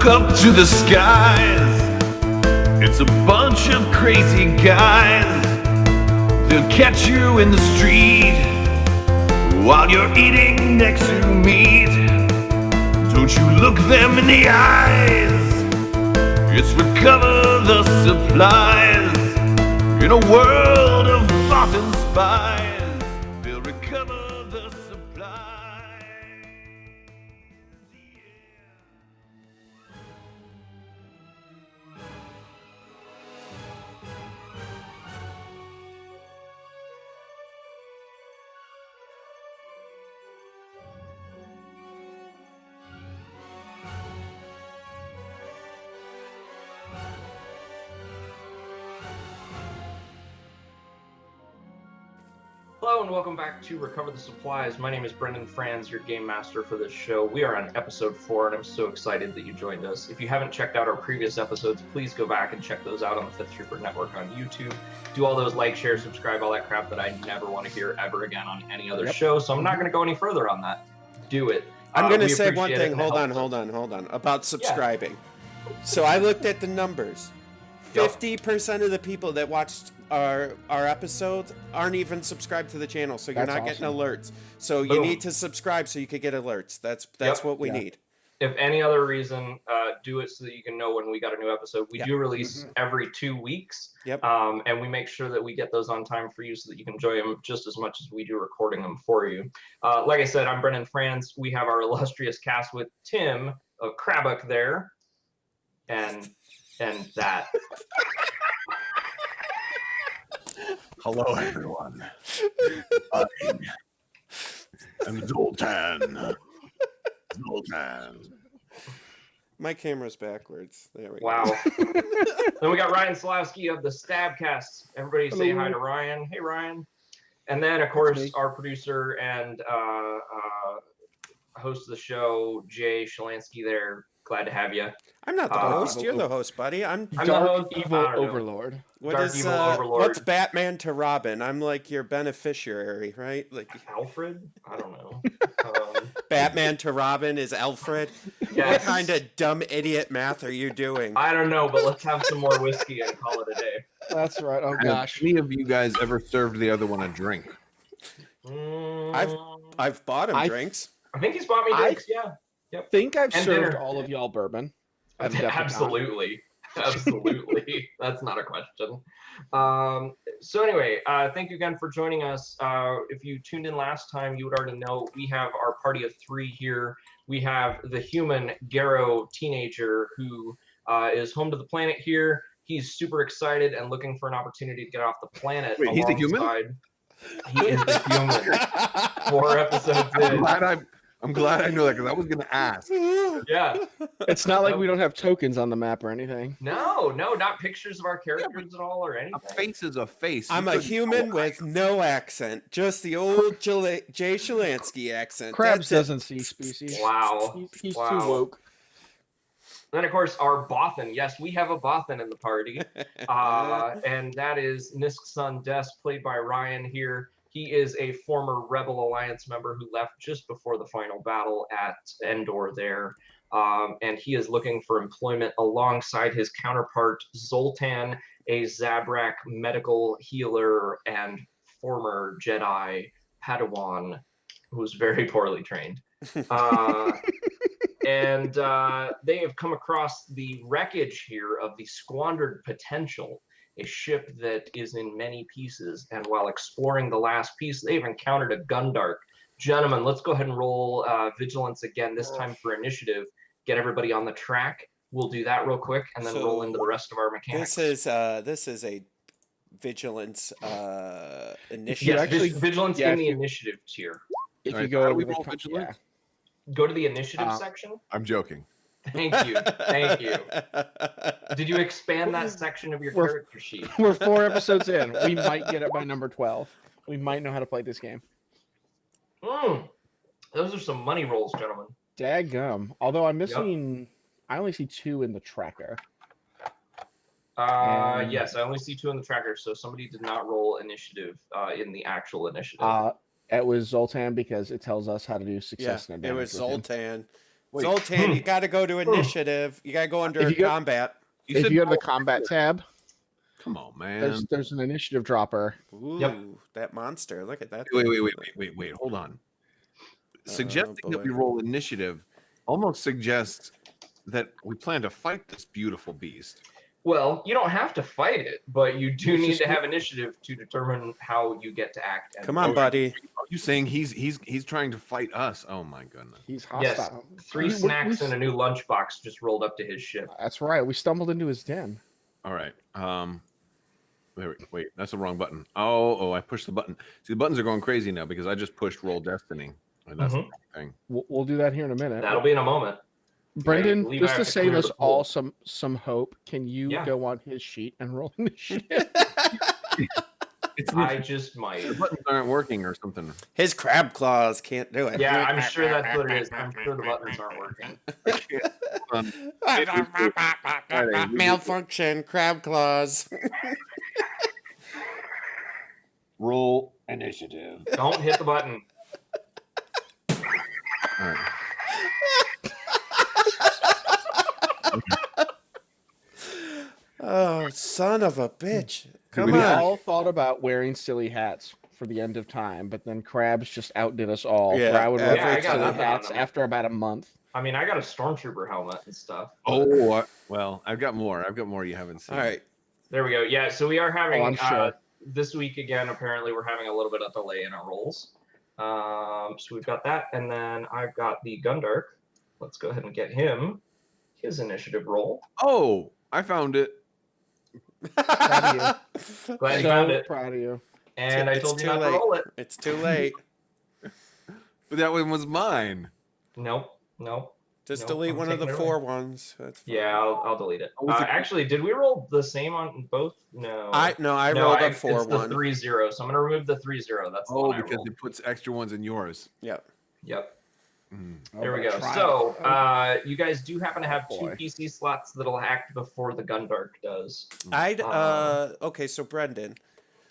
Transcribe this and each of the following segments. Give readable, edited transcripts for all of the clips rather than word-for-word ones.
look up to the skies. It's a bunch of crazy guys. They'll catch you in the street while you're eating next to meat. Don't you look them in the eyes. It's recover the supplies. In a world of moth and spies, they'll recover the supplies. Hello and welcome back to Recover the Supplies. My name is Brendan Franz, your game master for this show. We are on episode 4 and I'm so excited that you joined us. If you haven't checked out our previous episodes, please go back and check those out on the Fifth Trooper Network on YouTube. Do all those like, share, subscribe, all that crap that I never want to hear ever again on any other show. So I'm not going to go any further on that. Do it. I'm going to say one thing. Hold on. About subscribing. Yeah. So I looked at the numbers. 50% of the people that watched our episodes aren't even subscribed to the channel, so you're not getting alerts. So you need to subscribe so you can get alerts. That's what we need. If any other reason, do it so that you can know when we got a new episode. We do release every 2 weeks, and we make sure that we get those on time for you so that you can enjoy them just as much as we do recording them for you. Like I said, I'm Brendan Franz. We have our illustrious cast with Tim of Krabbuck there, and that. Hello, everyone. I'm Zoltan. My camera's backwards. There we go. Wow. Then we got Ryan Slawski of the Stabcast. Everybody say hi to Ryan. Hey, Ryan. And then, of course, our producer and host of the show, Jay Shalansky there. Glad to have you. I'm not the host. You're the host, buddy. I'm Dark Evil Overlord. What's Batman to Robin? I'm like your beneficiary, right? Like Alfred? I don't know. Batman to Robin is Alfred? Yes. What kind of dumb idiot math are you doing? I don't know, but let's have some more whiskey and call it a day. That's right. Oh gosh. Have any of you guys ever served the other one a drink? I've bought him drinks. I think he's bought me drinks, yeah. Yep. Think I've served all of y'all bourbon. Absolutely. Absolutely. That's not a question. So anyway, thank you again for joining us. If you tuned in last time, you would already know we have our party of 3 here. We have the human Garrow teenager who is home to the planet here. He's super excited and looking for an opportunity to get off the planet. Wait, he's a human? He is a human. 4 episodes in. I'm glad I know that because I was going to ask. Yeah. It's not like we don't have tokens on the map or anything. No, not pictures of our characters at all or anything. A face is a face. I'm a human with no accent. Just the old Jay Shalansky accent. Krabs doesn't see species. Wow. He's too woke. Then, of course, our Bothan. Yes, we have a Bothan in the party. And that is Nisk's son, Des, played by Ryan here. He is a former Rebel Alliance member who left just before the final battle at Endor there. And he is looking for employment alongside his counterpart, Zoltan, a Zabrak medical healer and former Jedi Padawan who's very poorly trained. And they have come across the wreckage here of the Squandered Potential, a ship that is in many pieces, and while exploring the last piece, they've encountered a Gundark. Gentlemen, let's go ahead and roll vigilance again, this time for initiative. Get everybody on the track. We'll do that real quick, and then roll into the rest of our mechanics. This is a vigilance initiative. Yes, actually, vigilance in the initiative tier. If you go over the vigilance, go to the initiative section. I'm joking. Thank you. Did you expand that section of your character sheet? We're 4 episodes in. We might get it by number 12. We might know how to play this game. Those are some money rolls, gentlemen. Daggum. Although I'm missing, I only see 2 in the tracker. Yes, I only see 2 in the tracker, so somebody did not roll initiative in the actual initiative. It was Zoltan because it tells us how to do success and it was Zoltan. Wait. Zoltan, you got to go to initiative. You got to go under If you go- combat. You If said you go to the combat tab, Come on, man. there's an initiative dropper. Ooh, that monster. Look at that. Wait, thing. wait. Hold on. Suggesting that boy. we roll initiative almost suggests that we plan to fight this beautiful beast. Well, you don't have to fight it, but you do It's need just- to have initiative to determine how you get to act. And Come on, buddy. Are you saying he's trying to fight us? Oh my goodness. He's Yes, hostile. 3 We- snacks we- and a new lunchbox just rolled up to his ship. That's right. We stumbled into his den. All right. Wait, that's the wrong button. Oh, I pushed the button. See, the buttons are going crazy now because I just pushed roll destiny. And that's the wrong thing. We'll do that here in a minute. That'll be in a moment. Brendan, believe just I to have to save clear us the all pool. some hope, can you Yeah. go on his sheet and roll initiative? I just might. The buttons aren't working or something. His crab claws can't do it. Yeah, I'm sure that's what it is. I'm sure the buttons aren't working. Malfunction, crab claws. Roll initiative. Don't hit the button. All right. Oh, son of a bitch. Come we on. all thought about wearing silly hats for the end of time, but then crabs just outdid us all. Yeah, where I would yeah, wear I got silly nothing on hats them. after about a month. I mean, I got a stormtrooper helmet and stuff. Oh, well, I've got more. You haven't seen. All right. There we go. Yeah, so we are having I'm sure. this week again. Apparently, we're having a little bit of delay in our rolls. So we've got that, and then I've got the Gundark. Let's go ahead and get him his initiative roll. Oh, I found it. Glad you found it. Proud of you. And I It's told you too not late. to roll it. It's too late. But that one was mine. Nope. Just Nope, delete I'm one of the taking it 4 ones. That's fine. Yeah, I'll delete it. Oh, was it- Actually, did we roll the same on both? No. I no, rolled a 4 it's the one. 3-0. So I'm gonna remove the 3-0. That's the Oh, one I because rolled. it puts extra ones in yours. Yep. Yep. Mm. There we go. Try it. So, you guys do happen to have 2 boy. PC slots that'll act before the Gundark does. I'd okay, so Brendan,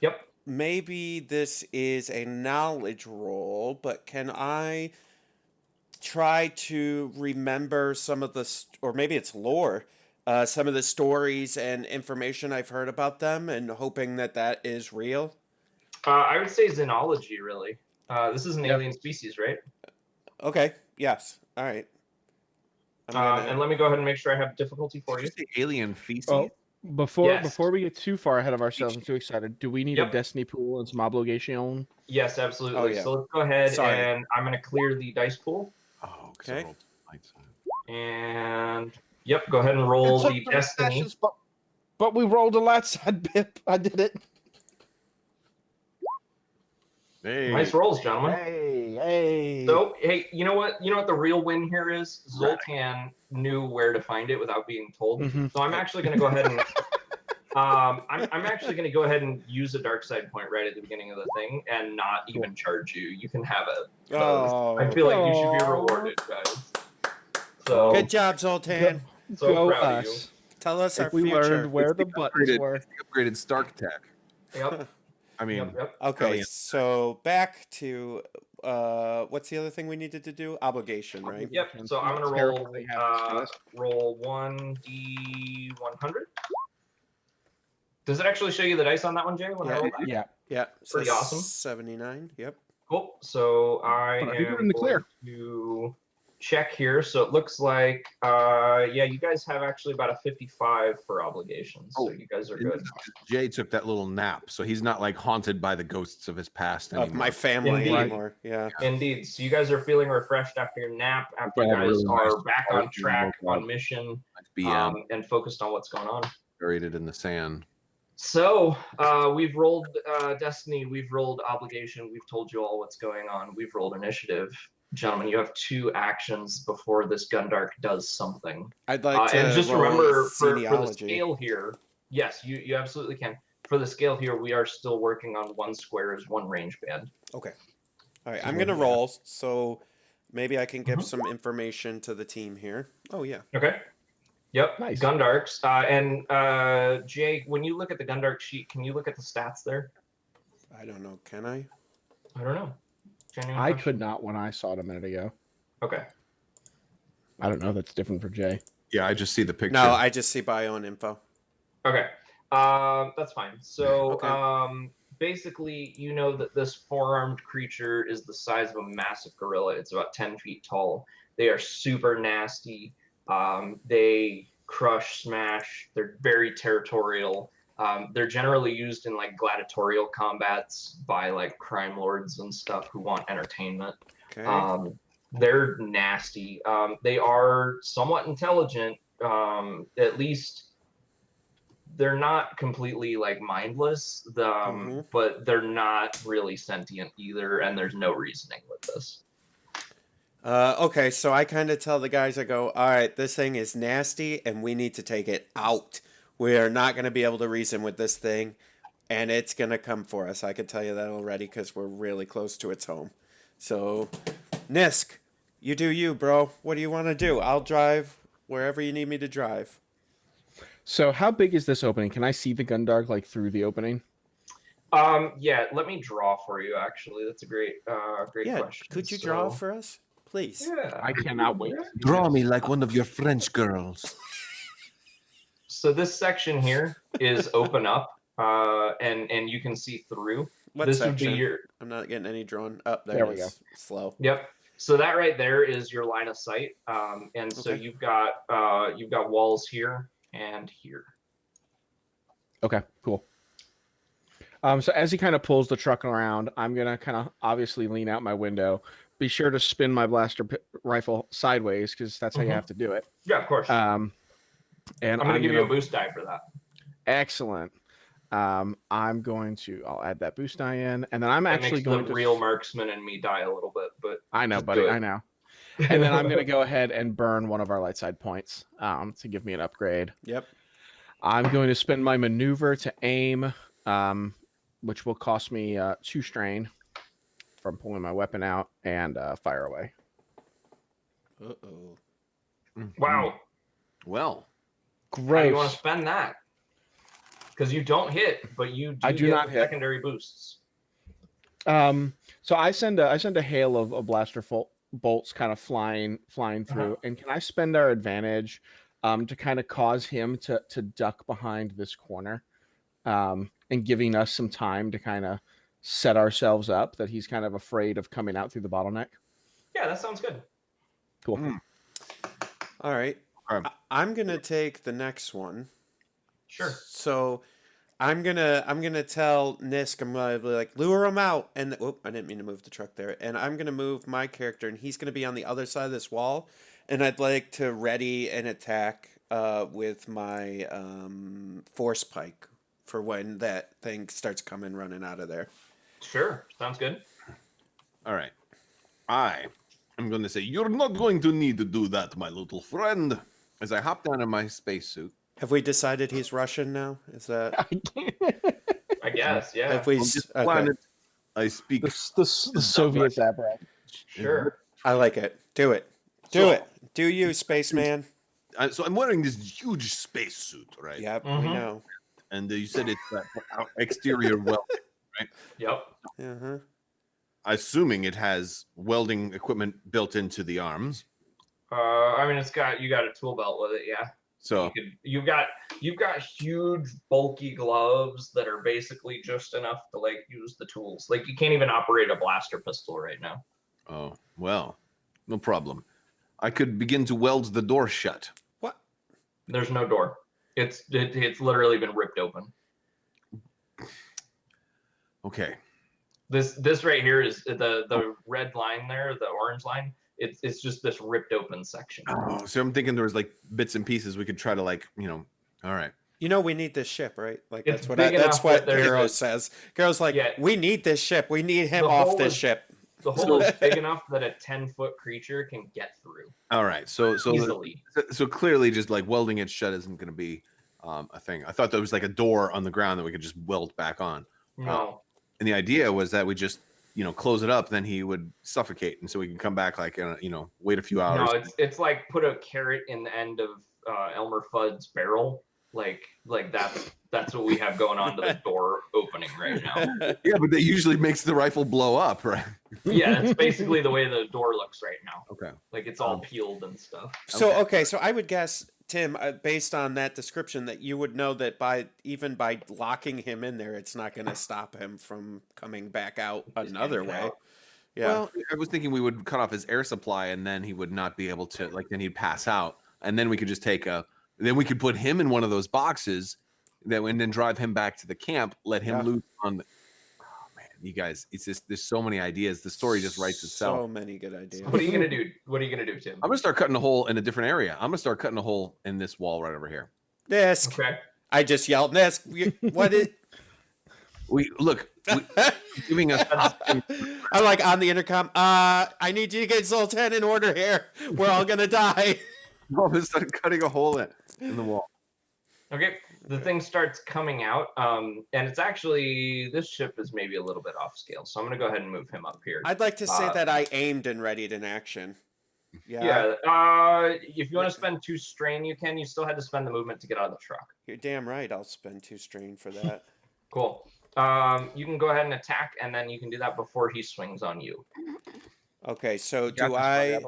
Yep. maybe this is a knowledge roll, but can I try to remember some of the or maybe it's lore, some of the stories and information I've heard about them, and hoping that is real? I would say xenology, really. This is an alien species, right? Okay. Yes. All right. I'm gonna- And let me go ahead and make sure I have difficulty for Did you. you say alien feces? Oh, before Yes. we get too far ahead of ourselves and too excited, do we need Yep. a destiny pool and some obligation? Yes, absolutely. Oh, yeah. So let's go ahead Sorry. and I'm going to clear the dice pool. Oh, Okay. And yep, go ahead and roll It took the 3 destiny. sessions, but we rolled a light side bip. I did it. Hey. Nice rolls, gentlemen. Hey. So, hey, you know what? You know what the real win here is? Zoltan knew where to find it without being told. Mhm. So I'm actually going to go ahead and I'm actually going to go ahead and use a dark side point right at the beginning of the thing and not even charge you. You can have it. 'cause Oh, I feel like you should be Aw. rewarded, guys. So, good job, Zoltan. so Go proud us. Tell us our If we future. learned where It's the the buttons upgraded- were. Upgraded Stark Tech. of you. Yep. I mean, Yep. Okay, Brilliant. so back to what's the other thing we needed to do? Obligation, right? Yep. So I'm gonna roll Terribly happy. roll 1d100. Does it actually show you the dice on that one, Jay? When I Yeah. roll that? Yeah. Yeah. Pretty awesome. 79. Yep. Cool. So I But I think am we're in the clear. going to check here. So it looks like yeah, you guys have actually about a 55 for obligations. So Oh, you guys are and good. Jay took that little nap, so he's not like haunted by the ghosts of his past anymore. Of my family Indeed. anymore. Yeah. Indeed. So you guys are feeling refreshed after your nap, after you Yeah, guys really are nice. back on track, on mission, Nice BM and focused on what's going on. buried it in the sand. So we've rolled Destiny, we've rolled Obligation, we've told you all what's going on, we've rolled Initiative. Gentlemen, you have 2 actions before this Gundark does something. I'd like to And just roll remember, for the genealogy. scale here, yes, you absolutely can. For the scale here, we are still working on 1 square as 1 range band. Okay. All right. I'm gonna roll, so maybe I can give some information to the team here. Oh yeah. Okay. Yep. Nice. Gundarks. And Jay, when you look at the Gundark sheet, can you look at the stats there? I don't know. Can I? I don't know. Genuine I question. could not when I saw it a minute ago. Okay. I don't know. That's different for Jay. Yeah, I just see the picture. No, I just see bio and info. Okay. That's fine. So, Okay. basically, you know that this four-armed creature is the size of a massive gorilla. It's about 10 feet tall. They are super nasty. They crush, smash. They're very territorial. They're generally used in like gladiatorial combats by like crime lords and stuff who want entertainment. Okay. They're nasty. They are somewhat intelligent. At least they're not completely like mindless, but they're not really sentient either, and there's no reasoning with this. Okay, so I kind of tell the guys, I go, all right, this thing is nasty, and we need to take it out. We are not going to be able to reason with this thing, and it's going to come for us. I can tell you that already because we're really close to its home. So, Nisk, you do you, bro. What do you want to do? I'll drive wherever you need me to drive. So how big is this opening? Can I see the Gundark like through the opening? Yeah, let me draw for you. Actually, that's a great question. Could you draw for us, please? Yeah, I cannot wait. Draw me like one of your French girls. So this section here is open up, and you can see through. What this section? would be your. I'm not getting any drawn up. There we go. Slow. Yep. So that right there is your line of sight, and so Okay. you've got walls here and here. Okay, cool. So as he kind of pulls the truck around, I'm gonna kind of obviously lean out my window. Be sure to spin my blaster rifle sideways because that's how you have to do it. Yeah, of course. And I'm gonna give you a boost die for that. Excellent. I'll add that boost die in, and then I'm That actually makes going the to real marksman and me die a little bit, but I know, just buddy. do it. I know. And then I'm going to go ahead and burn one of our light side points to give me an upgrade. Yep. I'm going to spend my maneuver to aim, which will cost me 2 strain from pulling my weapon out and fire away. Uh-oh. Wow. Well, Gross. How do you want to spend that? Because you don't hit, but you do not hit. secondary boosts. So I send a hail of blaster bolts kind of flying through, and can I spend our advantage to kind of cause him to duck behind this corner, and giving us some time to kind of set ourselves up that he's kind of afraid of coming out through the bottleneck? Yeah, that sounds good. Cool. All right. I'm gonna take the next one. Sure. So I'm gonna tell Nisk, I'm gonna be like, lure him out, and I didn't mean to move the truck there. And I'm gonna move my character, and he's gonna be on the other side of this wall, and I'd like to ready an attack with my force pike for when that thing starts coming running out of there. Sure. Sounds good. all right. I am going to say, you're not going to need to do that, my little friend. As I hop down in my spacesuit. Have we decided he's Russian now? Is that? I guess, yeah. Have we? On this Okay. planet, I speak. The Soviet Zabrak. Sure. I like it. Do it. Do it. Do you, spaceman? So I'm wearing this huge spacesuit, right? Yep, we Mhm. know. And you said it's exterior welding. Yep. Uh-huh. Assuming it has welding equipment built into the arms. I mean, you got a tool belt with it, yeah. So You've got huge bulky gloves that are basically just enough to like use the tools. Like you can't even operate a blaster pistol right now. oh well, no problem. I could begin to weld the door shut. What? There's no door. It's literally been ripped open. Okay. This right here is the red line there, the orange line. It's just this ripped open section. Oh, so I'm thinking there was like bits and pieces we could try to all right. You know we need this ship, right? Like It's that's what big that's enough what that there's Garo a- says. Garo's like, Yeah. we need this ship. We need him The off hole this is- ship. The hole is big enough that a 10-foot creature can get through All right. So easily. so clearly just like welding it shut isn't going to be a thing. I thought there was like a door on the ground that we could just weld back on. No. And the idea was that we just, close it up, then he would suffocate, and so we can come back like, wait a few hours. No, it's like put a carrot in the end of Elmer Fudd's barrel. Like That's what we have going on to the door opening right now. Yeah, but that usually makes the rifle blow up, right? Yeah, that's basically the way the door looks right now. Okay. Like it's all peeled and stuff. So I would guess, Tim, based on that description, that you would know that by locking him in there, it's not going to stop him from coming back out another way. Yeah. Well, I was thinking we would cut off his air supply, and then he would not be able to. Like, then he'd pass out, and then we could just then we could put him in one of those boxes, and then drive him back to the camp. Let him loose on the. You guys, it's just there's so many ideas. The story just writes itself. So many good ideas. What are you gonna do? What are you gonna do, Tim? I'm gonna start cutting a hole in a different area. I'm gonna start cutting a hole in this wall right over here. Nisk. Okay. I just yelled, Nisk. What is? Giving us. I'm like on the intercom. I need you to get Zoltan in order here. We're all gonna die. I'm gonna start cutting a hole in the wall. Okay. The thing starts coming out, and it's actually this ship is maybe a little bit off scale, so I'm gonna go ahead and move him up here. I'd like to say that I aimed and readied in action. Yeah. If you want to spend 2 strain, you can. You still had to spend the movement to get out of the truck. You're damn right. I'll spend 2 strain for that. Cool. You can go ahead and attack, and then you can do that before he swings on you. Okay. So I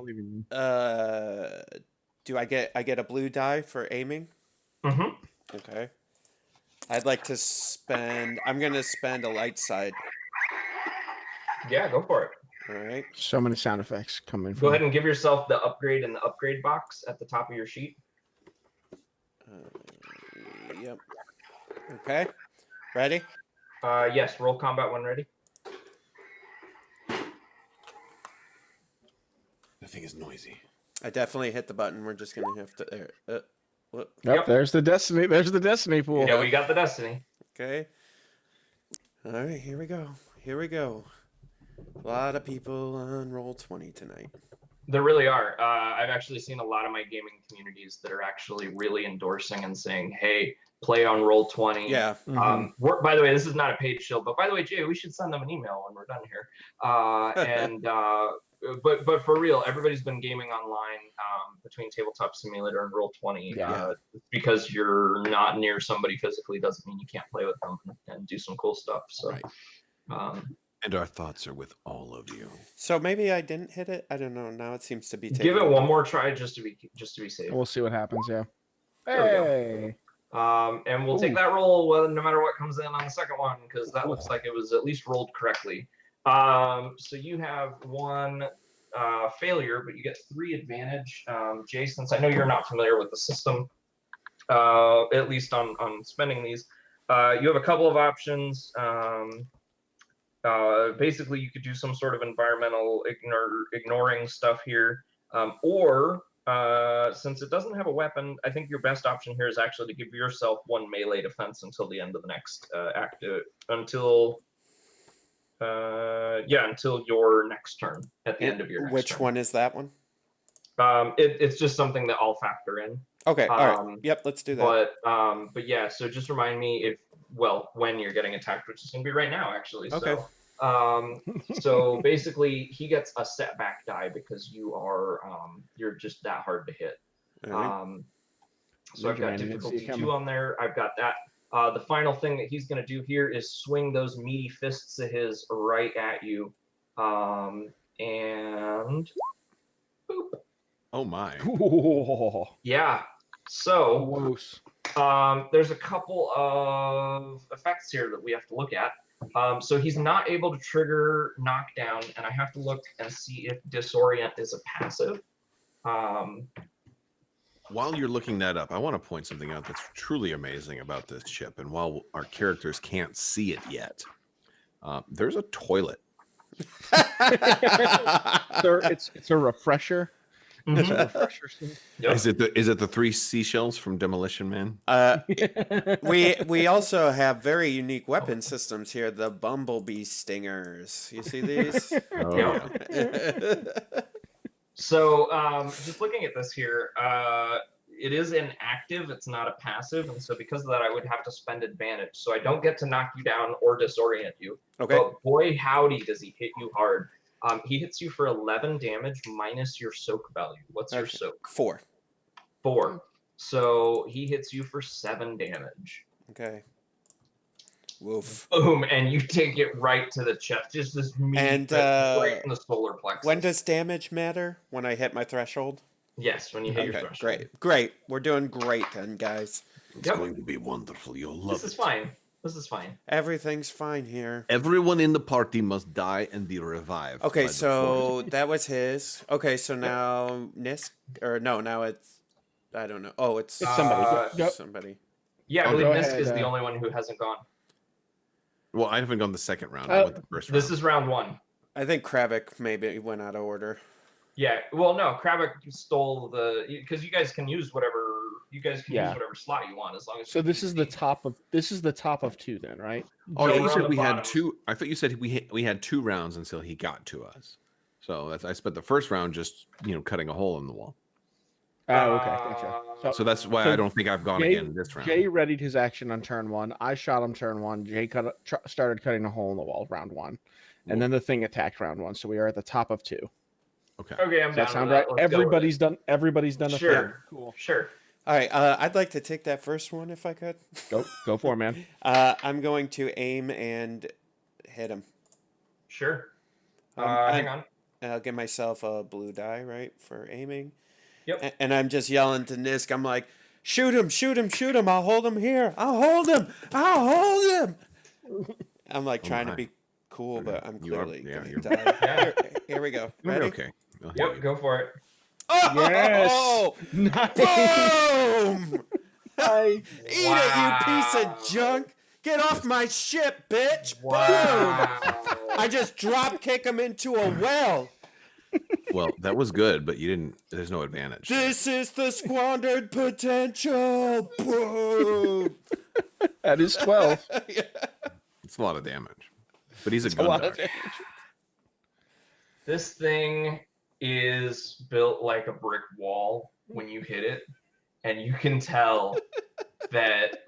get a blue die for aiming? Mm-hmm. Okay. I'd like to spend. I'm gonna spend a light side. Yeah, go for it. All right. So many sound effects coming. Go ahead and give yourself the upgrade in the upgrade box at the top of your sheet. Yep. Okay. Ready? Yes. Roll combat when ready. The thing is noisy. I definitely hit the button. We're just gonna have to. There. Yep, there's the destiny. There's the destiny pool. Yeah, we got the destiny. Okay. All right. Here we go. Here we go. A lot of people on Roll20 tonight. There really are. I've actually seen a lot of my gaming communities that are actually really endorsing and saying, "Hey, play on Roll20." Yeah. By the way, this is not a paid show, but by the way, Jay, we should send them an email when we're done here. But for real, everybody's been gaming online between Tabletop Simulator and Roll20. Because you're not near somebody physically doesn't mean you can't play with them and do some cool stuff. So. Right. And our thoughts are with all of you. So maybe I didn't hit it. I don't know. Now it seems to be. Give it one more try just to be safe. We'll see what happens. Yeah. Hey. And we'll take that roll no matter what comes in on the second one because that looks like it was at least rolled correctly. So you have 1 failure, but you get 3 advantage. Jay, since I know you're not familiar with the system, at least on spending these, you have a couple of options. Basically, you could do some sort of environmental ignoring stuff here, or since it doesn't have a weapon, I think your best option here is actually to give yourself 1 melee defense until the end of the next until your next turn at the end of your next Which turn. one is that one? It's just something that I'll factor in. Okay, all right. Yep, let's do that. But yeah, so just remind me when you're getting attacked, which is gonna be right now, actually. Okay. So basically, he gets a setback die because you're just that hard to hit. Right. So I've got difficulty 2 on there. I've got that. The final thing that he's going to do here is swing those meaty fists of his right at you. And boop. Oh my. Yeah. So there's a couple of effects here that we have to look at. So he's not able to trigger knockdown, and I have to look and see if disorient is a passive. While you're looking that up, I want to point something out that's truly amazing about this ship. And while our characters can't see it yet, there's a toilet. It's a refresher. It's a refresher. Yep. Is it the 3 seashells from Demolition Man? We also have very unique weapon systems here. The bumblebee stingers. You see these? Oh, yeah. So just looking at this here, it is inactive. It's not a passive, and so because of that, I would have to spend advantage. So I don't get to knock you down or disorient you. Okay. But boy, howdy, does he hit you hard. He hits you for 11 damage minus your soak value. What's your soak? 4. 4. So he hits you for 7 damage. Okay. Woof. boom, and you take it right to the chest. Just this meat And, right in the solar plexus. When does damage matter? When I hit my threshold? Yes, when you hit your Okay, threshold. great. We're doing great then, guys. It's Yep. going to be wonderful. You'll love This it. is fine. This is fine. Everything's fine here. Everyone in the party must die and be revived. Okay, by the so that was his. Okay, so now Nisk, or no, now it's, I don't know. Oh, it's somebody. Go. somebody. Yeah, I Oh, believe go Nisk ahead, is the only one who hasn't gone. Well, I haven't gone the second round. I went the first round. This is round 1. I think Kravik maybe went out of order. Yeah, well, no, Kravik stole because you guys can use whatever use whatever slot you want as long as. So this is the top of 2 then, right? Oh, No, you we're on said the we had bottom. 2. I thought you said we had 2 rounds until he got to us. So I spent the first round just cutting a hole in the wall. Oh, okay, gotcha. So that's why I don't think I've gone again this round. Jay readied his action on turn 1. I shot him turn 1. Jay started cutting a hole in the wall round 1, and then the thing attacked round 1. So we are at the top of 2. Okay. Okay, I'm Does down that sound with right? that. Let's go with Everybody's it. done. Everybody's done a thing. Sure. Cool. Sure. All right, I'd like to take that first one if I could. Go for it, man. I'm going to aim and hit him. Sure. I'm- Hang on. I'll give myself a blue die, right, for aiming. Yep. And I'm just yelling to Nisk. I'm like, shoot him, shoot him, shoot him. I'll hold him here. I'll hold him. I'll hold him. I'm like trying to my. be cool, but I'm You are- clearly yeah, going you're- to die. Yeah. Here we go. You're Ready? okay. I'll hear Yep. you. Go for it. Oh! Nice. Boom! Nice. Eat it, you piece of junk! Get off my ship, bitch! Boom! I just drop kick him into a well. Well, that was good, but you didn't. There's no advantage. This is the squandered potential. Boom! That is 12. It's a lot of damage, but he's a A lot gun of damage. This thing is built like a brick wall when you hit it, and you can tell that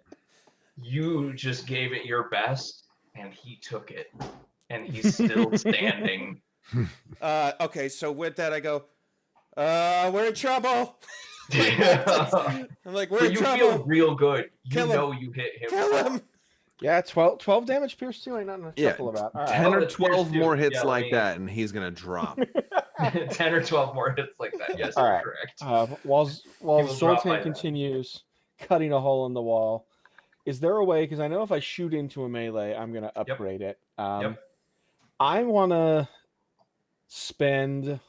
you just gave it your best, and he took it, and he's still standing. Okay, so with that I go, we're in trouble. But I'm like, we're in you trouble. feel real good. You Kill him. know you hit him. Kill him. Yeah, 12 damage pierce too. Ain't nothing to Yeah, chuckle about. All right. 10 or Oh, it's 12 pierce more too. hits Yeah, like I mean- that, and he's gonna drop. 10 or 12 more hits like that. Yes, All you're right. correct. While will drop by Zoltan that. continues cutting a hole in the wall, is there a way? Because I know if I shoot into a melee, I'm going to upgrade it. Yep. I want to spend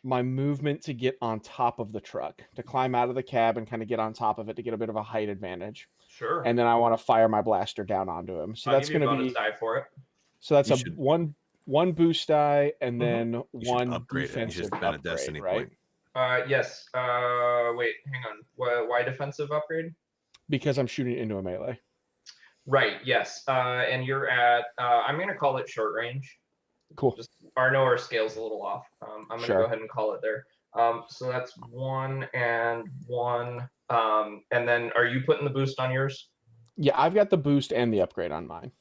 my movement to get on top of the truck, to climb out of the cab and kind of get on top of it to get a bit of a height advantage. Sure. And then I want to fire my blaster down onto him. So I'll that's give you going a to bonus be die for it. so that's You a should- one boost die and Mhm. then You should one upgrade it. You should defensive spend a upgrade, destiny right? point. Yes. Wait, hang on. Why defensive upgrade? Because I'm shooting into a melee. Right. Yes. And you're at. I'm gonna call it short range. Cool. Just our scale's a little off. I'm gonna Sure. go ahead and call it there. So that's 1 and 1. And then are you putting the boost on yours? Yeah, I've got the boost and the upgrade on mine.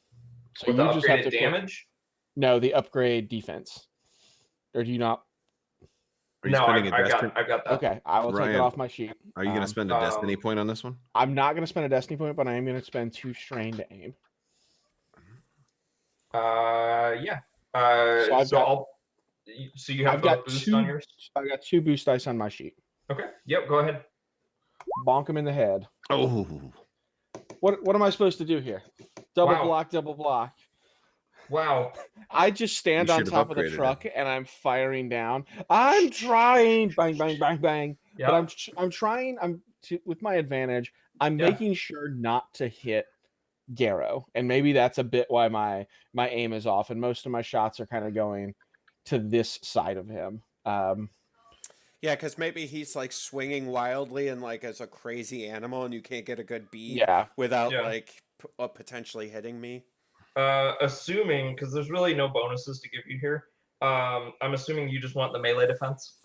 So With you the just have to upgraded pick- damage? No, the upgrade defense. Or do you not? Are you No, spending a I've destiny? got that. Okay, I will take Ryan, it off my sheet. Are you gonna spend a destiny point on this one? I'm not going to spend a destiny point, but I am going to spend 2 strain to aim. Yeah. So I've got- so you have I've both got boost 2. on yours? I got 2 boost dice on my sheet. Okay. Yep. Go ahead. Bonk him in the head. Oh, What am I supposed to do here? Double Wow. block, double block. Wow. I just stand You on should have top of the upgraded it. truck and I'm firing down. I'm trying, bang, bang, bang, bang. Yeah. But I'm trying. With my advantage. I'm Yeah. making sure not to hit Garrow, and maybe that's a bit why my aim is off, and most of my shots are kind of going to this side of him. Yeah, because maybe he's like swinging wildly and like as a crazy animal, and you can't get a good beat Yeah. without Yeah. like potentially hitting me. Assuming, because there's really no bonuses to give you here. I'm assuming you just want the melee defense.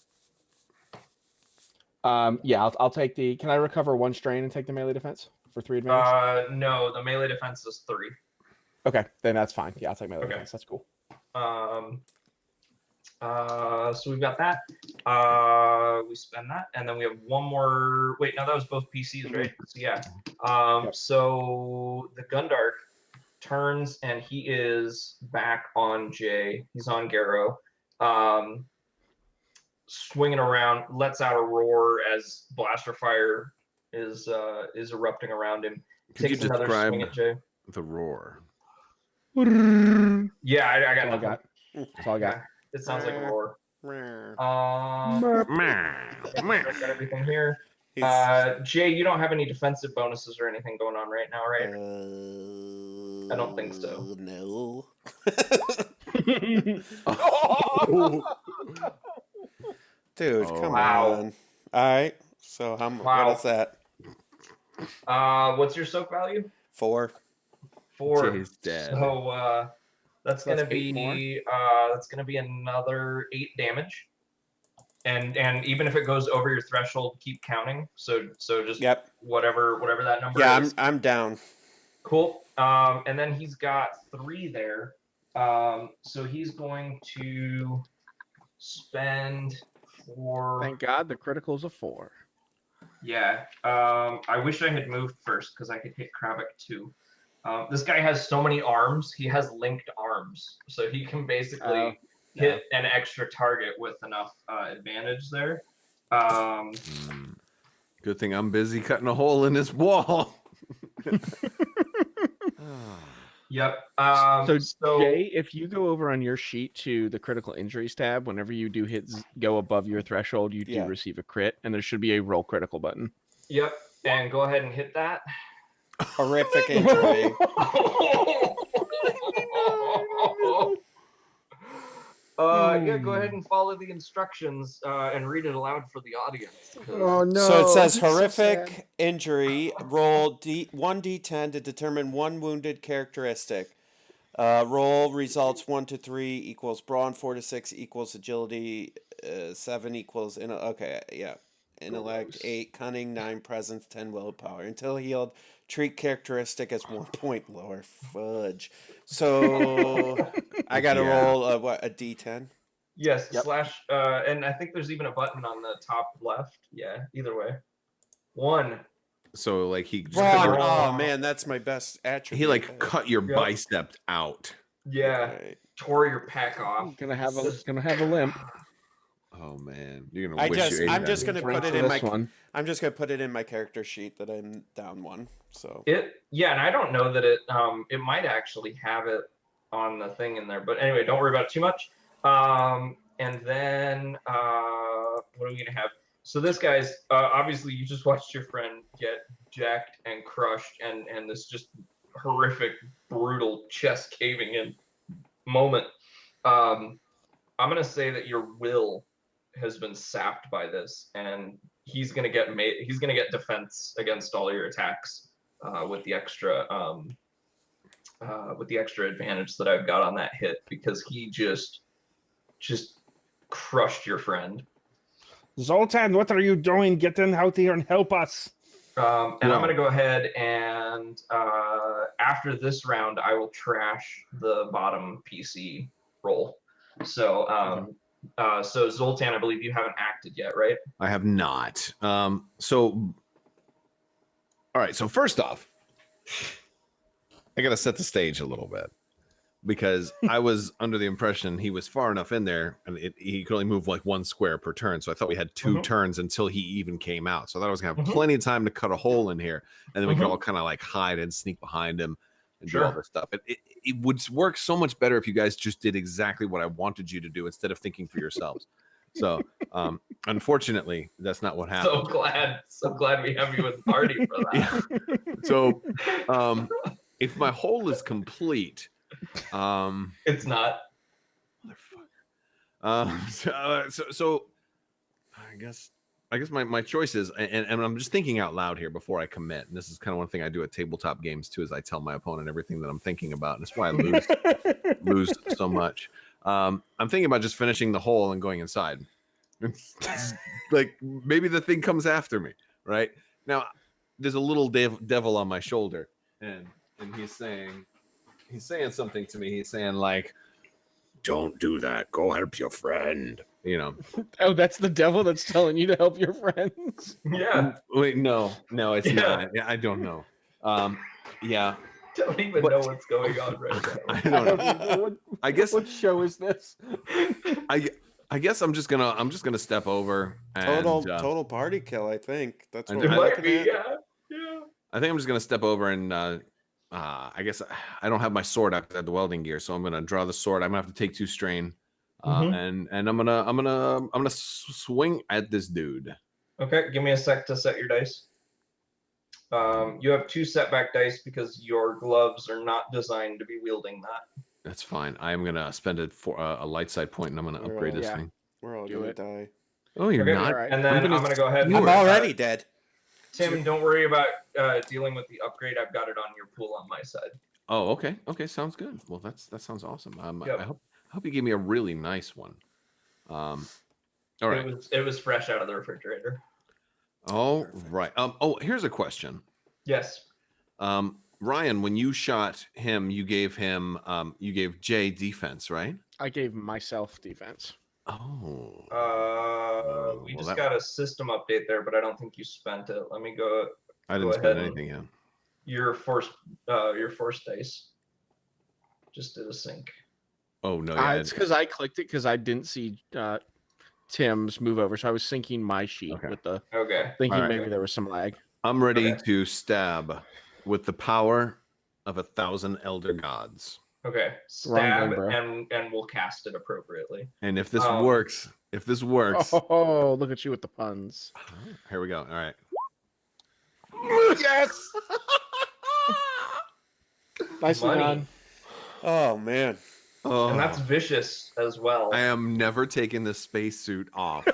Yeah. I'll take the. Can I recover 1 strain and take the melee defense for 3 advantage? No, the melee defense is 3. Okay, then that's fine. Yeah, I'll take melee Okay. defense. That's cool. So we've got that. We spend that, and then we have one more. Wait, no, that was both PCs, right? So yeah. Yep. So the Gundark turns and he is back on Jay. He's on Garrow. Swinging around, lets out a roar as blaster fire is erupting around him. Could you Takes another swing describe at Jay. the roar? Yeah, I got That's all I nothing. got. That's all I got. Yeah, it sounds like a roar. Merp. Got everything here. Jay, you don't have any defensive bonuses or anything going on right now, right? I don't think so. No. Dude, come Wow. on. All right. So Wow. what is that? What's your soak value? 4. 4. Jay's dead. So that's So gonna that's 8 more? be another 8 damage. And even if it goes over your threshold, keep counting. So just Yep. whatever that number Yeah, is. I'm down. Cool. And then he's got 3 there. So he's going to spend 4. Thank God the critical's a 4. Yeah. I wish I had moved first because I could hit Kravik too. This guy has so many arms. He has linked arms, so he can basically hit an extra target with enough advantage there. Good thing I'm busy cutting a hole in this wall. Yep. So Jay, if you go over on your sheet to the critical injuries tab, whenever you do go above your threshold, you do receive a crit, and there should be a roll critical button. Yep. And go ahead and hit that. Horrific injury. Yeah, go ahead and follow the instructions and read it aloud for the audience. Oh no! So it says horrific injury. Roll 1d10 to determine one wounded characteristic. Roll results 1 to 3 equals brawn, 4 to 6 equals agility, 7 equals intellect, 8 cunning, 9 presence, 10 willpower. Until healed, treat characteristic as 1 point lower. Fudge. So I got to roll a d10. Yes, slash, and I think there's even a button on the top left. Yeah, either way. 1. So like he just Brawn. Oh man, that's my best attribute. he like cut your bicep out. Yeah, Right. tore your pack off. Gonna have a limp. Oh man, you're gonna wish you ate I'm that. just gonna Right put it for in this my one. I'm just gonna put it in my character sheet that I'm down 1. So Yeah, and I don't know that it might actually have it on the thing in there, but anyway, don't worry about it too much. And then what are we gonna have? So this guy's obviously you just watched your friend get jacked and crushed, and this just horrific, brutal chest caving in moment. I'm gonna say that your will has been sapped by this, and he's gonna get defense against all your attacks with the extra advantage that I've got on that hit, because he just crushed your friend. Zoltan, what are you doing? Get in out here and help us. I'm going to go ahead and after this round, I will trash the bottom PC roll. So, so Zoltan, I believe you haven't acted yet, right? I have not. So, all right. So first off, I got to set the stage a little bit, because I was under the impression he was far enough in there, and he could only move like 1 square per turn. So I thought we had 2 turns until he even came out. So I thought I was gonna have plenty of time to cut a hole in here, and then we could all kind of like hide and sneak behind him and do all this stuff. It would work so much better if you guys just did exactly what I wanted you to do instead of thinking for yourselves. So unfortunately, that's not what happened. So glad we have you in the party for that. Yeah. So if my hole is complete, It's not. So I guess my choice is, and I'm just thinking out loud here before I commit. And this is kind of one thing I do at tabletop games too, is I tell my opponent everything that I'm thinking about, and that's why I lose so much. I'm thinking about just finishing the hole and going inside. Like maybe the thing comes after me, right? Now there's a little devil on my shoulder, and he's saying something to me. He's saying like, "Don't do that. Go help your friend." You know. Oh, that's the devil that's telling you to help your friends. Yeah. Wait, no, it's not. Yeah, I don't know. Yeah. don't even know what's going on right now. I don't know. I guess What show is this? I guess I'm just gonna step over and Total party kill. I think that's And what It we're I- might looking be, at. yeah. I think I'm just gonna step over and I guess I don't have my sword out at the welding gear, so I'm gonna draw the sword. I'm gonna have to take 2 strain, and I'm gonna swing at this dude. Okay, give me a sec to set your dice. You have 2 setback dice because your gloves are not designed to be wielding that. That's fine. I'm gonna spend it for a light side point, and I'm gonna upgrade this Yeah. thing. We're all Do gonna it. die. Oh, you're Okay, not. All right. And then I'm gonna go ahead. And I'm worry about already it. dead. Tim, don't worry about dealing with the upgrade. I've got it on your pool on my side. Oh, okay. Okay, sounds good. Well, that sounds awesome. Yep. I hope you gave me a really nice one. All right. It was fresh out of the refrigerator. All right. Oh, here's a question. Yes. Ryan, when you shot him, you gave Jay defense, right? I gave myself defense. Oh. We well, just that- got a system update there, but I don't think you spent it. Let me go. I didn't go spend ahead and- anything yet. Your force dice just did a sync. Oh no, yeah. It's because I clicked it because I didn't see Tim's move over, so I was syncing my sheet Okay. with the Okay. thinking Alright. maybe there was some lag. I'm ready Okay. to stab with the power of 1,000 elder gods. Okay. Wrong Stab game, bro. and we'll cast it appropriately. And if this Um, works, Oh, look at you with the puns. here we go. All right. Yes. Nicely Money. done. Oh man. Oh, And that's vicious as well. I am never taking this spacesuit off.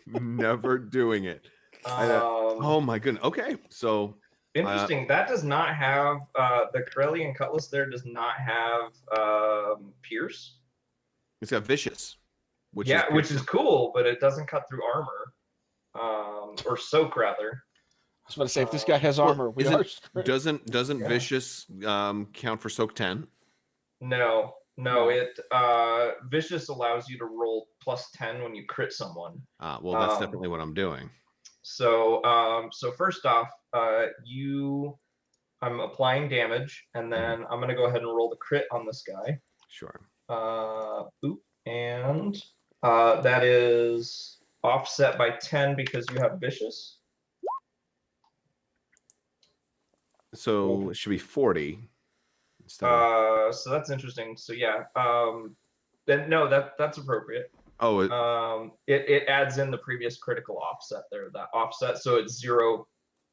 Never doing it. Oh my goodness. Okay, so Interesting. That does not have the Corellian Cutlass. There does not have pierce. it's got vicious, which Which is cool, but it doesn't cut through armor, or soak rather. I was about to say if this guy has armor, we isn't- are screwed. doesn't Yeah. vicious count for soak 10? No. It vicious allows you to roll +10 when you crit someone. Well, that's Um, definitely what I'm doing. So first off, I'm applying damage, and then I'm gonna go ahead and roll the crit on this guy. Sure. And that is offset by 10 because you have vicious. So it should be 40. Instead of, So that's interesting. So yeah, then no, that's appropriate. It adds in the previous critical offset there, that offset, so it's 0.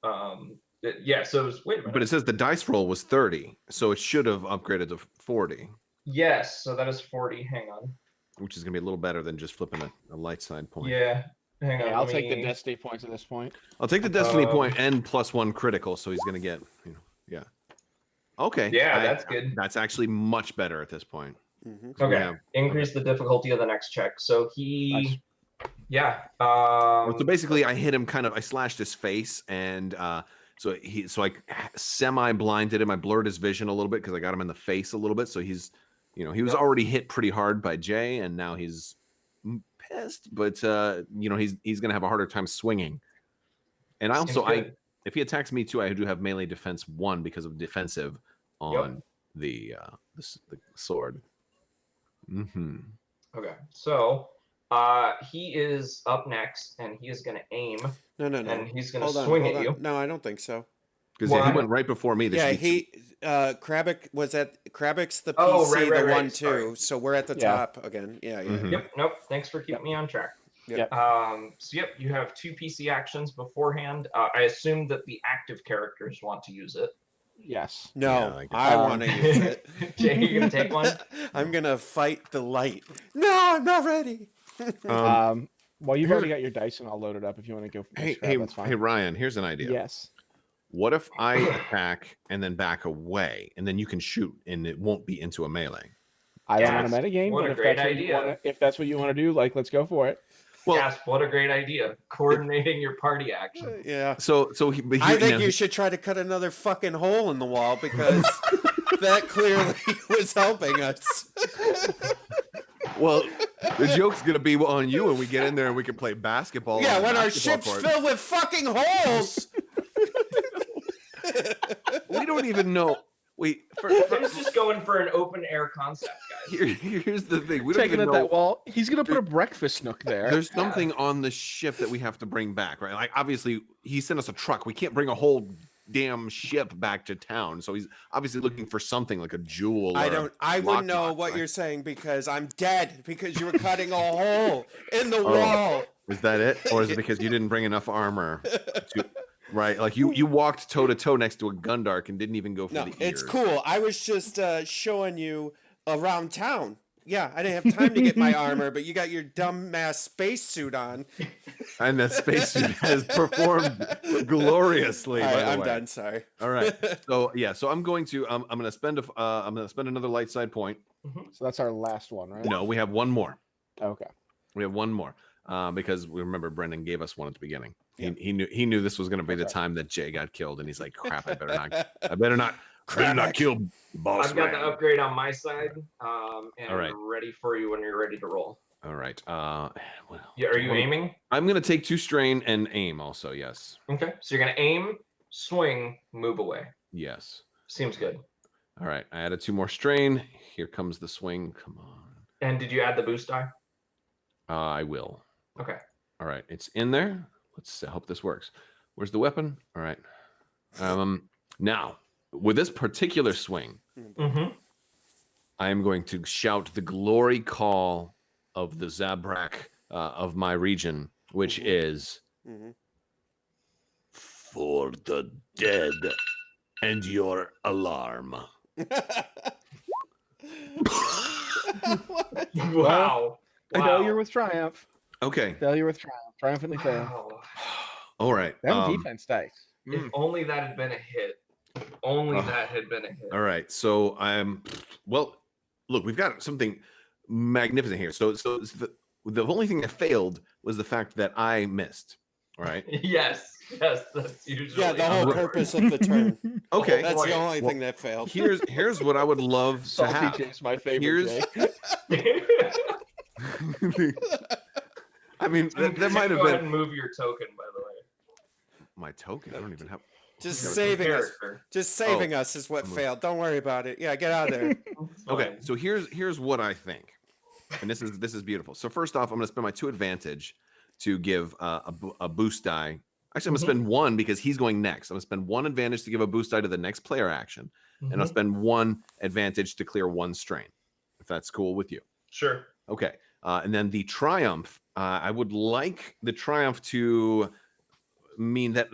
So it was, wait a minute. but it says the dice roll was 30, so it should have upgraded to 40, Yes, so that is 40. Hang on. which is gonna be a little better than just flipping a light side point. Yeah, hang on. Yeah, I'll let take the me- destiny points at this point. I'll take the destiny Um, point and +1 critical, so he's gonna get, yeah. Okay. Yeah, that's good. That's actually much better at this point. Mhm. So we Okay, have- increase the difficulty of the next check. So he, Nice. yeah. so basically, I hit him I slashed his face, and so I semi blinded him. I blurred his vision a little bit because I got him in the face a little bit. So he's, he was already hit pretty hard by Jay, and now he's pissed. But he's gonna have a harder time swinging. And Seems also, good. if he attacks me too, I do have melee defense 1 because of defensive on the sword. Mm-hmm. Okay, so he is up next, and he is gonna aim, No. and he's gonna Hold on. swing hold at on. you. No, I don't think so. Because Why? he went right before me. Yeah, There should be Krabic was at Krabic's the PC, Oh, right, the right, one sorry. too. So we're at the Yeah. top again. Yeah. Mhm. Yep. Nope. Thanks for keeping me on track. Yep. So you have 2 PC actions beforehand. I assume that the active characters want to use it. Yes. No, Yeah, I guess. I want to use it. Jay, you gonna take one? I'm gonna fight the light. No, I'm not ready. Well, you've here- already got your dice, and I'll load it up if you want to go. Hey, scrap, that's fine. hey, Ryan. Here's an idea. Yes. What if I attack and then back away, and then you can shoot, and it won't be into a melee? I don't want Yes, to metagame, what but a if great that's what you idea. wanna, if that's what you want to do, let's go for it. Well, Yes, what a great idea. Coordinating your party action. Yeah. so but I here- think now- you should try to cut another fucking hole in the wall because that clearly was helping us. Well, the joke's gonna be on you when we get in there and we can play basketball. Yeah, on the when our basketball ship's court. filled with fucking holes. don't even know. Wait, Tim's just going for an open air concept, guys. here's the thing. We don't Taking even it know. that well. He's gonna put a breakfast nook there. There's something on the ship that we have to bring back, right? Like obviously he sent us a truck. We can't bring a whole damn ship back to town. So he's obviously looking for something like a jewel. I wouldn't know what you're saying because I'm dead because you were cutting a hole in the wall. Is that it? Or is it because you didn't bring enough armor? Right, like you walked toe to toe next to a Gundark and didn't even go for the ears. It's cool. I was just showing you around town. Yeah, I didn't have time to get my armor, but you got your dumbass spacesuit on. And the spacesuit has performed gloriously. All right, by the I'm way. done. Sorry. All right. So yeah, so I'm going to I'm gonna spend another light side point. So that's our last one, right? No, we have one more. Okay. We have one more. Because we remember Brendan gave us one at the beginning. He knew this was going to be the time that Jay got killed, and he's like, "Crap! I better not kill boss." I've got man. the upgrade on my side, and All right. ready for you when you're ready to roll. All right. Yeah, are you aiming? I'm going to take 2 strain and aim also. Yes. Okay, so you're gonna aim, swing, move away. Yes. Seems good. All right. I added 2 more strain. Here comes the swing. Come on. And did you add the boost die? I will. Okay. All right. It's in there. Let's hope this works. Where's the weapon? All right. Now, with this particular swing, Mm-hmm. I am going to shout the glory call of the Zabrak of my region, which is for the dead and your alarm. Wow. Failure with triumph. Okay. Failure with triumph. Triumphantly fail. Wow. All right. That defense dice. If only that had been a hit. If only that had been a hit. All right. So well, look, we've got something magnificent here. So the only thing that failed was the fact that I missed. All right. Yes, that's usually Yeah, the whole purpose of the turn. Okay. That's the only thing that failed. Here's what I would love to Salty have. Jake's my favorite. Here's- I mean, that might have Go ahead been and move your token, by the way. my token. I don't even have. Just Never saving us. Character. Just saving us is what failed. Don't worry about it. Yeah, get out of there. It's Okay, fine. so here's what I think, and this is beautiful. So first off, I'm going to spend my 2 advantage to give a boost die. Actually, I'm going to spend 1 because he's going next. I'm going to spend 1 advantage to give a boost die to the next player action, and I'll spend 1 advantage to clear 1 strain, if that's cool with you. Sure. Okay, and then the triumph. I would like the triumph to mean that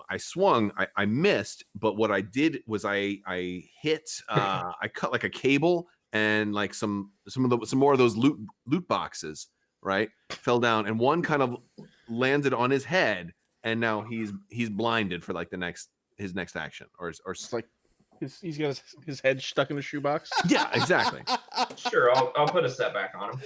I swung, I missed, but what I did was I hit, I cut like a cable and like some more of those loot boxes, right? Fell down, and one kind of landed on his head, and now he's blinded for like his next action, or It's like he's got his head stuck in a shoebox. yeah, exactly. Sure, I'll put a setback on him.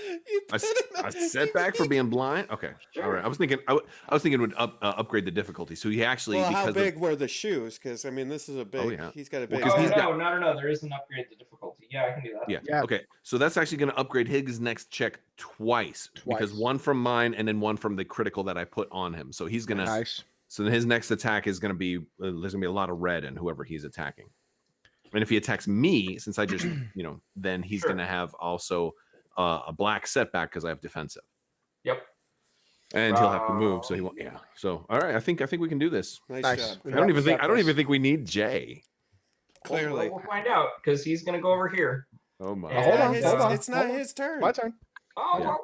A setback for being blind. Okay, Sure. all right. I was thinking it would upgrade the difficulty. So he actually Well, how because big were the shoes? Because I mean, this is a big. yeah. He's got a Well, big. 'cause he's got- No. There is an upgrade to difficulty. Yeah, I can do that. Yeah. Yeah. Okay. So that's actually going to upgrade his next check twice because Twice. 1 from mine and then 1 from the critical that I put on him. So he's gonna. Nice. So then his next attack is going to be there's going to be a lot of red in whoever he's attacking. And if he attacks me, since I just then he's Sure. going to have also a black setback because I have defensive, Yep. and he'll have to move. So he won't. Yeah. So all right, I think we can do this. Nice Nice. job. I don't even think we need Jay. Clearly. We'll find out because he's gonna go over here. Oh my. Yeah. Hold on. It's, Hold on. it's not hold on. his turn. My turn. Oh, Yeah. okay.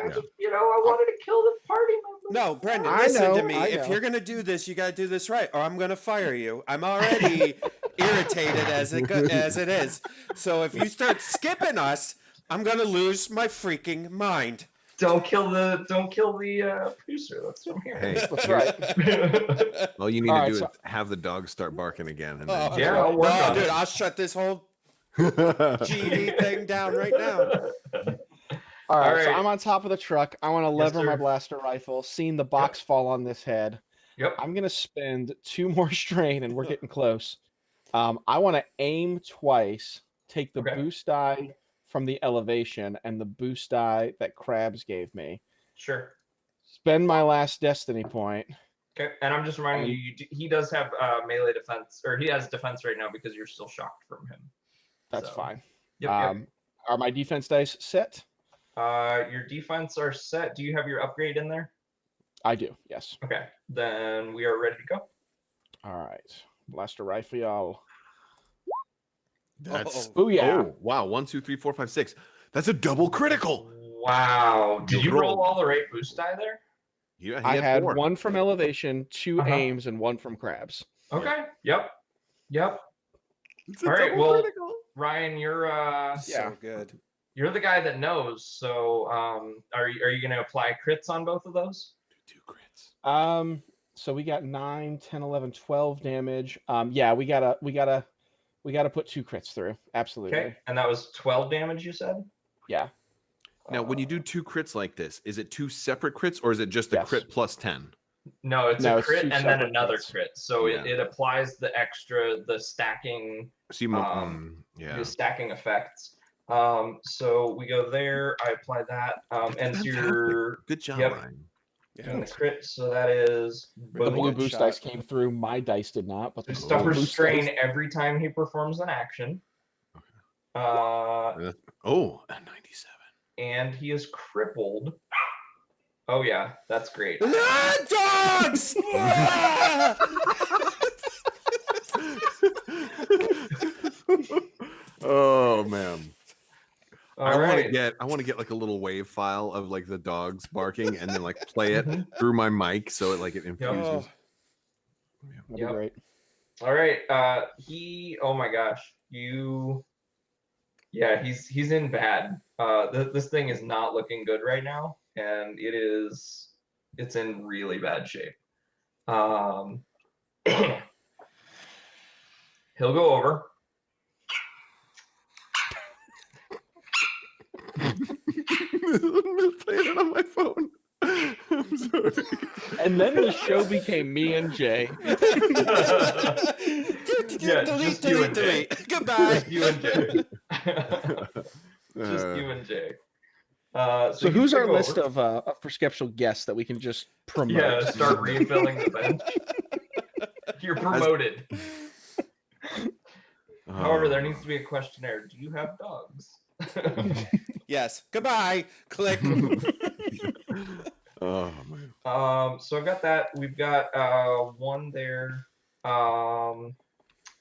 I Yeah. just, I wanted to kill the party member. No, Brendan, I listen know, to me. I If know. you're gonna do this, you gotta do this right, or I'm gonna fire you. I'm already irritated as it is. So if you start skipping us, I'm gonna lose my freaking mind. Don't kill the producer. That's what I'm hearing. Hey, That's right. all you need All to right, do so- is have the dog start barking again. And Oh, then Yeah, I'll work on dude, it. I'll shut this whole GD thing down right now. All right, so right. I'm on top of the truck. I want to lever my sir. blaster rifle, seeing the box fall on this head. Yep. I'm gonna spend 2 more strain, and we're getting close. I want to aim twice, take the Okay. boost die from the elevation and the boost die that Krabs gave me. Sure. Spend my last destiny point, Okay, and I'm just reminding you, he does have melee defense, or he has defense right now because you're still shocked from him. That's So, fine. Yep. Are my defense dice set? Your defense are set. Do you have your upgrade in there? I do, yes. Okay, then we are ready to go. All right. Blaster rifle, y'all. That's Oh yeah. Oh wow! 1, 2, 3, 4, 5, 6. That's a double critical. Wow. Did you roll rolled. all the right boost die there? Yeah, I had 4. 1 from elevation, 2 Uh-huh. aims, and 1 from crabs. Okay. Yep. It's a All right, double well- critical. Ryan, you're So good. you're the guy that knows. So are you gonna apply crits on both of those? 2 crits. So we got 9, 10, 11, 12 damage. Yeah, we gotta put 2 crits through. Absolutely. Okay. And that was 12 damage, you said? Yeah. Now, when you do 2 crits like this, is it 2 separate crits or is it just a Yes. crit plus 10? No, it's No, a it's crit 2 and then separate another crits. crit. So Yeah. it applies the stacking So you, yeah. the stacking effects. So we go there, I apply that. And so you're Good job, Yep. Ryan. doing the crit, so that is The Really boom. blue good boost shot. dice came through. My dice did not, but the There's blue stuffer boost strain dice- every time he performs an action. Oh, a 97. And he is crippled. Oh yeah, that's great. Dogs! Oh man. I All want right. to get like a little wave file of like the dogs barking and then like play it Mhm. through my mic so it like it infuses. Oh, That'd be Yep. great. All right. Oh my gosh. Yeah, he's in bad. This thing is not looking good right now, and it's in really bad shape. He'll go over. I'm playing it on my phone. I'm sorry. And then the show became me and Jay. Yeah, delete, just you and delete, delete. Goodbye. Just you and Jay. Just you and Jay. So he's who's gonna our go list over. of prescriptial guests that we can just promote? Yeah, start refilling the bench. You're promoted. However, there needs to be a questionnaire. Do you have dogs? Yes. Goodbye. Click. Oh man. So I've got that. We've got one there.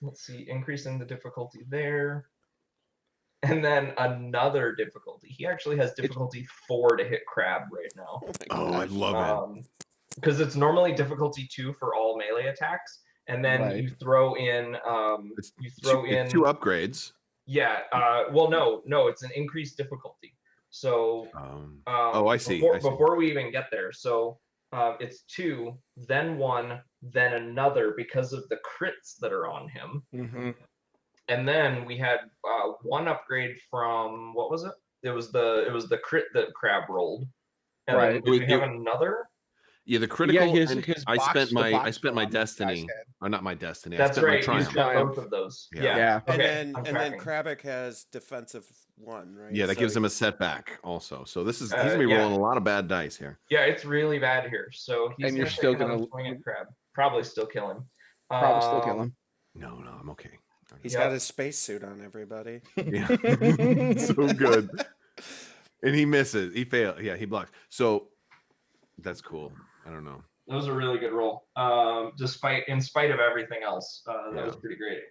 Let's see, increasing the difficulty there. And then another difficulty. He actually has difficulty 4 to hit crab right now. Oh, I love it. Because it's normally difficulty 2 for all melee attacks, and then Right. you throw in It's you throw in 2 upgrades. yeah. Well, no, it's an increased difficulty. So Oh, I see. Before, I see. before we even get there, so it's 2, then 1, then another because of the crits that are on him. Mm-hmm. And then we had 1 upgrade from what was it? It was the crit that crab rolled. And Right. then did we It- have another? Yeah, the critical. his and box- I the spent box my on this guy's destiny. head. Or not my destiny. That's I spent right. My You triumph. spent Triumph. both of those. Yeah. Yeah. And Okay. then I'm and then tracking. Krabick has defensive 1, right? Yeah, that So gives him a setback also. So this is he's Uh, gonna be yeah. rolling a lot of bad dice here. Yeah, it's really bad here. So he's And you're gonna still take another gonna- swing at crab. Probably still kill him. Probably still kill him. No, I'm okay. He's Yep. got his spacesuit on, everybody. Yeah. So good. And he misses. He failed. Yeah, he blocks. So that's cool. I don't know. That was a really good roll. In spite of everything else, that was Yeah. pretty great.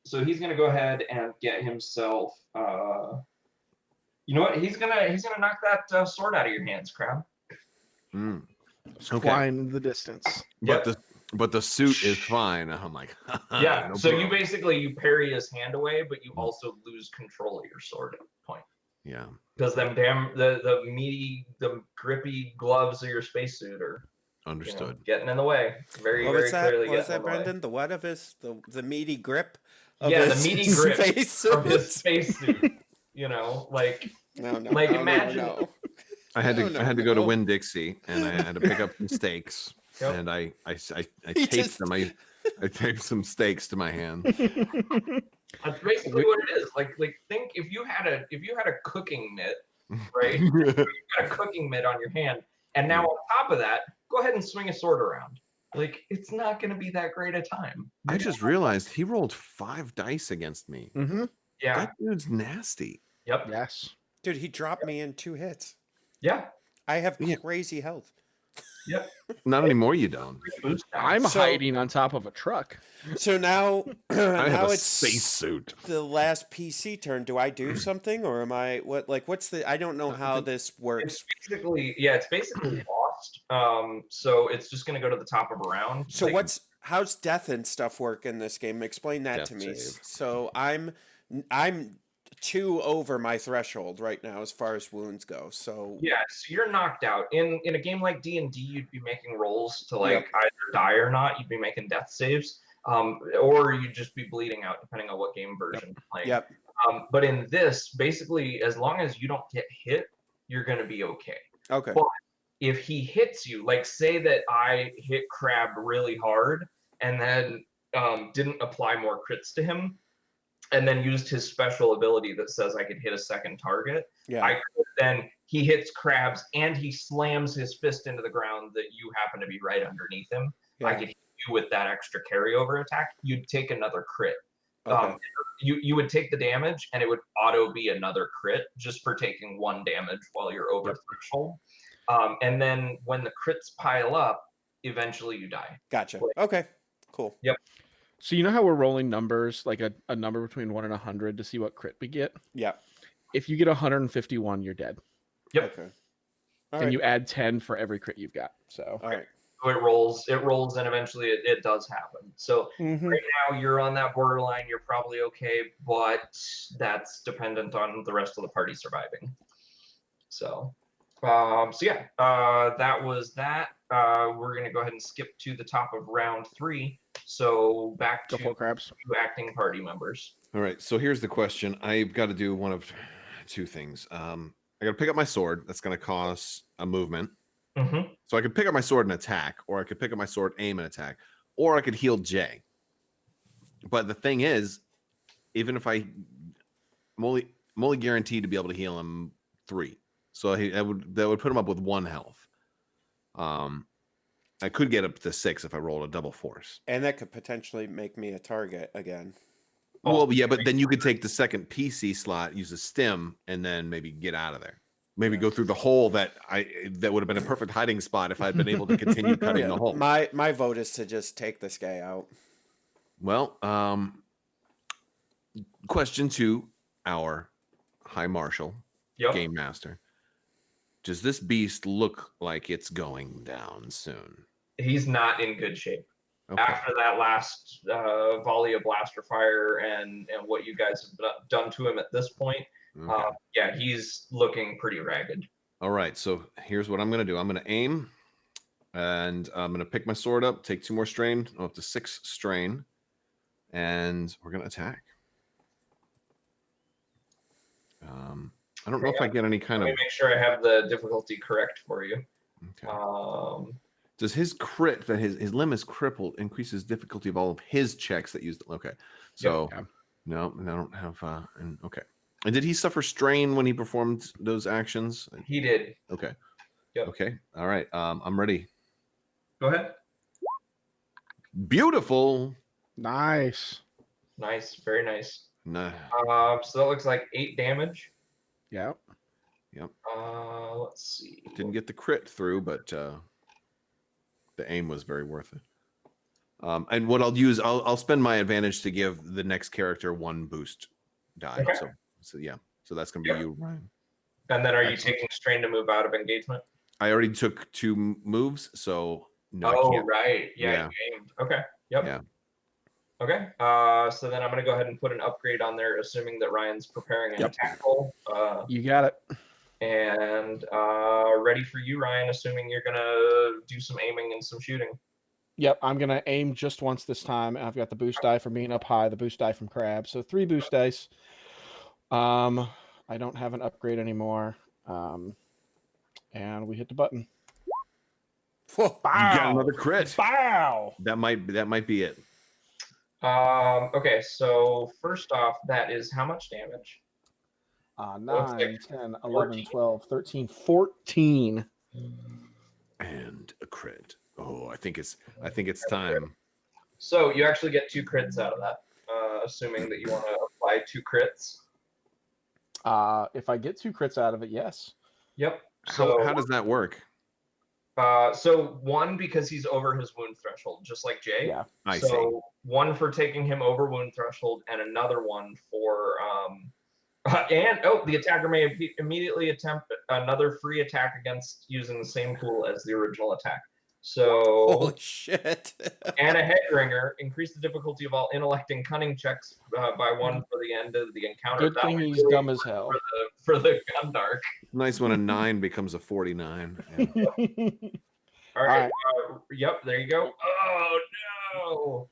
So he's gonna go ahead and get himself. You know what? He's gonna knock that sword out of your hands, Crab. Mm. It's Okay. flying in the distance. But the suit is fine. I'm like, Yeah. no So you problem. basically parry his hand away, but you also lose control of your sword at the point. Yeah. Because the meaty, the grippy gloves of your spacesuit are Understood. getting in the way. Very, What very was that? clearly What was getting that, in the way. Brendan? The what of his the meaty grip? Of Yeah, the his meaty grip spacesuit? of his spacesuit. like No, no. like, no, no, imagine- no. I had to No, I had to go to no. Winn Dixie and I had to pick up some steaks. Yep. And I He taped just- them. I taped some steaks to my hand. that's basically what it is. Like think if you had a cooking mitt, right? You got a cooking mitt on your hand, and now on top of that, go ahead and swing a sword around. Like, it's not going to be that great a time. I just realized he rolled 5 dice against me. Mm-hmm. Yeah. That dude's nasty. Yep. Yes. Dude, he dropped me in 2 hits. Yeah. I have Yeah. crazy health. Yep. Not anymore, you don't. Boost die. I'm So- hiding on top of a truck. So now, I have now a it's spacesuit. the last PC turn. Do I do something, or am I what's the? I don't know how this works. It's basically lost. So it's just going to go to the top of a round. So Like, how's death and stuff work in this game? Explain that Death to me. save. So I'm 2 over my threshold right now as far as wounds go. So Yeah, so you're knocked out. In a game like D&D, you'd be making rolls to like Yep. either die or not. You'd be making death saves, or you'd just be bleeding out, depending on what game version you're playing. Yep. But in this, basically, as long as you don't get hit, you're going to be okay. Okay. But if he hits you, like say that I hit Crab really hard and then didn't apply more crits to him, and then used his special ability that says I could hit a second target, Yeah. then he hits Crabs and he slams his fist into the ground that you happen to be right underneath him. I Yeah. could hit you with that extra carryover attack. You'd take another crit. Okay. You would take the damage and it would auto be another crit just for taking 1 damage while you're over threshold. And then when the crits pile up, eventually you die. Gotcha. Okay. Cool. So you know how we're rolling numbers, like a number between 1 and 100 to see what crit we get? Yeah. If you get 151, you're dead. Yep. Okay. All And right. you add 10 for every crit you've got. So All right. So it rolls, and eventually it does happen. So Mhm. right now you're on that borderline, you're probably okay, but that's dependent on the rest of the party surviving. So that was that. We're gonna go ahead and skip to the top of round 3. So back go to for crabs. 2 acting party members. All right, so here's the question. I've got to do one of 2 things. I got to pick up my sword. That's going to cost a movement. Mm-hmm. So I could pick up my sword and attack, or I could pick up my sword, aim, and attack, or I could heal Jay. But the thing is, even if I'm only guaranteed to be able to heal him 3, so that would put him up with 1 health. I could get up to 6 if I rolled a double force. And that could potentially make me a target again. Well, yeah, but then you could take the second PC slot, use a stim, and then maybe get out of there. Maybe go through the hole that would have been a perfect hiding spot if I'd been able to continue cutting the hole. My vote is to just take this guy out. Well, question to our High Marshal, Yep. Game Master. Does this beast look like it's going down soon? He's not in good shape. Okay. After that last volley of blaster fire and what you guys have done to him at this point, Okay. he's looking pretty ragged. All right, so here's what I'm going to do. I'm going to aim, and I'm going to pick my sword up, take 2 more strain, up to 6 strain, and we're going to attack. I don't know if I get any kind Let of... me make sure I have the difficulty correct for you. Okay. Does his crit that his limb is crippled increases difficulty of all of his checks that used? Okay, so Yep. no, I don't have. Okay, and did he suffer strain when he performed those actions? He did. Okay. Yep. Okay. All right. I'm ready. Go ahead. Beautiful. Nice. Nice. Very nice. No. So that looks like 8 damage. Yeah. Let's see. Didn't get the crit through, but the aim was very worth it. And what I'll use, I'll spend my advantage to give the next character 1 boost die. Okay. So yeah. So that's gonna be you, Ryan. And then are you Excellent. taking strain to move out of engagement? I already took 2 moves, so no, I Oh, can't. right. Yeah, Yeah. you aimed. Okay. Yep. Yeah. Okay. So then I'm going to go ahead and put an upgrade on there, assuming that Ryan's preparing an Yep. attack roll. You got it. And ready for you, Ryan, assuming you're going to do some aiming and some shooting. Yep, I'm gonna aim just once this time. I've got the boost die from being up high, the boost die from crab. So 3 boost dice. I don't have an upgrade anymore. And we hit the button. Whoa. You got another crit. Wow. That might be it. Okay, so first off, that is how much damage? 9, 10, 11, 12, 13, 14. And attempt a crit. Oh, I think it's time. So you actually get 2 crits out of that, assuming that you want to apply 2 crits. If I get 2 crits out of it, yes. Yep. So How does that work? So 1 because he's over his wound threshold, just like Jay. Yeah. I see. So 1 for taking him over wound threshold, and another 1 for the attacker may immediately attempt another free attack against using the same tool as the original attack. So Holy shit. and a headringer, increase the difficulty of all intellect and cunning checks by 1 for the end of the encounter. Good That thing was he's really dumb as hell. for the Gundark. Nice when a 9 becomes a 49. Yeah. All right. right. Yep, there you go. Oh no!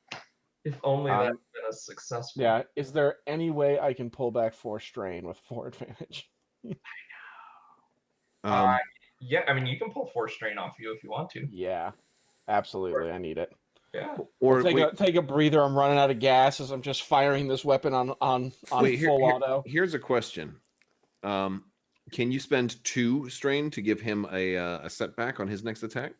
If only that had been a successful. Yeah. Is there any way I can pull back 4 strain with 4 advantage? Yeah, I mean you can pull 4 strain off you if you want to. Yeah. Absolutely. I need it. Yeah. Or Take a breather. I'm running out of gas as I'm just firing this weapon on full auto. Here's a question. Can you spend 2 strain to give him a setback on his next attack?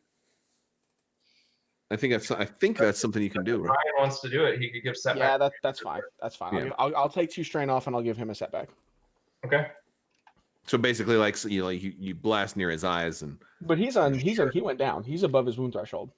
I think that's something you can do. Right? Ryan wants to do it. He could give setback. Yeah, that's fine. That's fine. Yeah. I'll take 2 strain off and I'll give him a setback. Okay. So basically, like you blast near his eyes, and But he went down. He's above his wound threshold.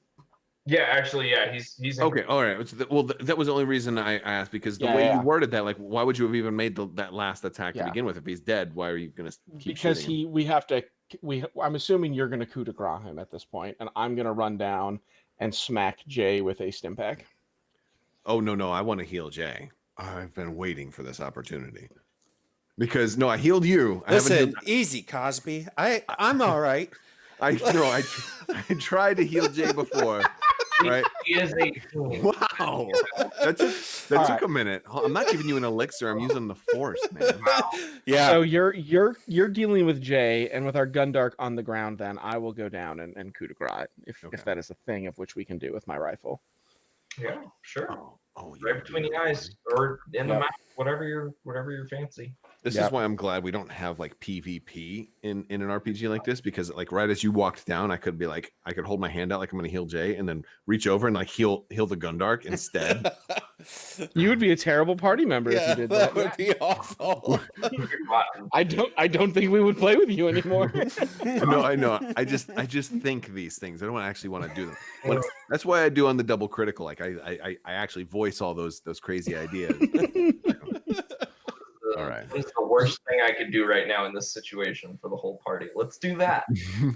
Yeah, actually, yeah, he's in okay. All right. Well, that was the only reason I asked, because the way you worded that, like, why would you have even made that last attack to begin with? If he's dead, why are you going to keep shooting him? I'm assuming you're going to coup de grace him at this point, and I'm going to run down and smack Jay with a stim pack. Oh no! I want to heal Jay. I've been waiting for this opportunity. Because I healed you. Listen, easy, Cosby. I'm all right. I tried to heal Jay before. Right? He is 18. Wow. That took a minute. I'm not giving you an elixir. I'm using the force, man. Yeah. So you're dealing with Jay, and with our Gundark on the ground, then I will go down and coup de grace if that is a thing of which we can do with my rifle. Yeah, sure. Oh, right between the eyes or in the mouth, whatever your fancy. This is why I'm glad we don't have like PvP in an RPG like this, because like right as you walked down, I could hold my hand out like I'm gonna heal Jay, and then reach over and like heal the Gundark instead. You would be a terrible party member if you did that. That would be awful. I don't think we would play with you anymore. No, I know. I just think these things. I don't actually want to do them. That's why I do on the double critical. Like I actually voice all those crazy ideas. All right. It's the worst thing I could do right now in this situation for the whole party. Let's do that.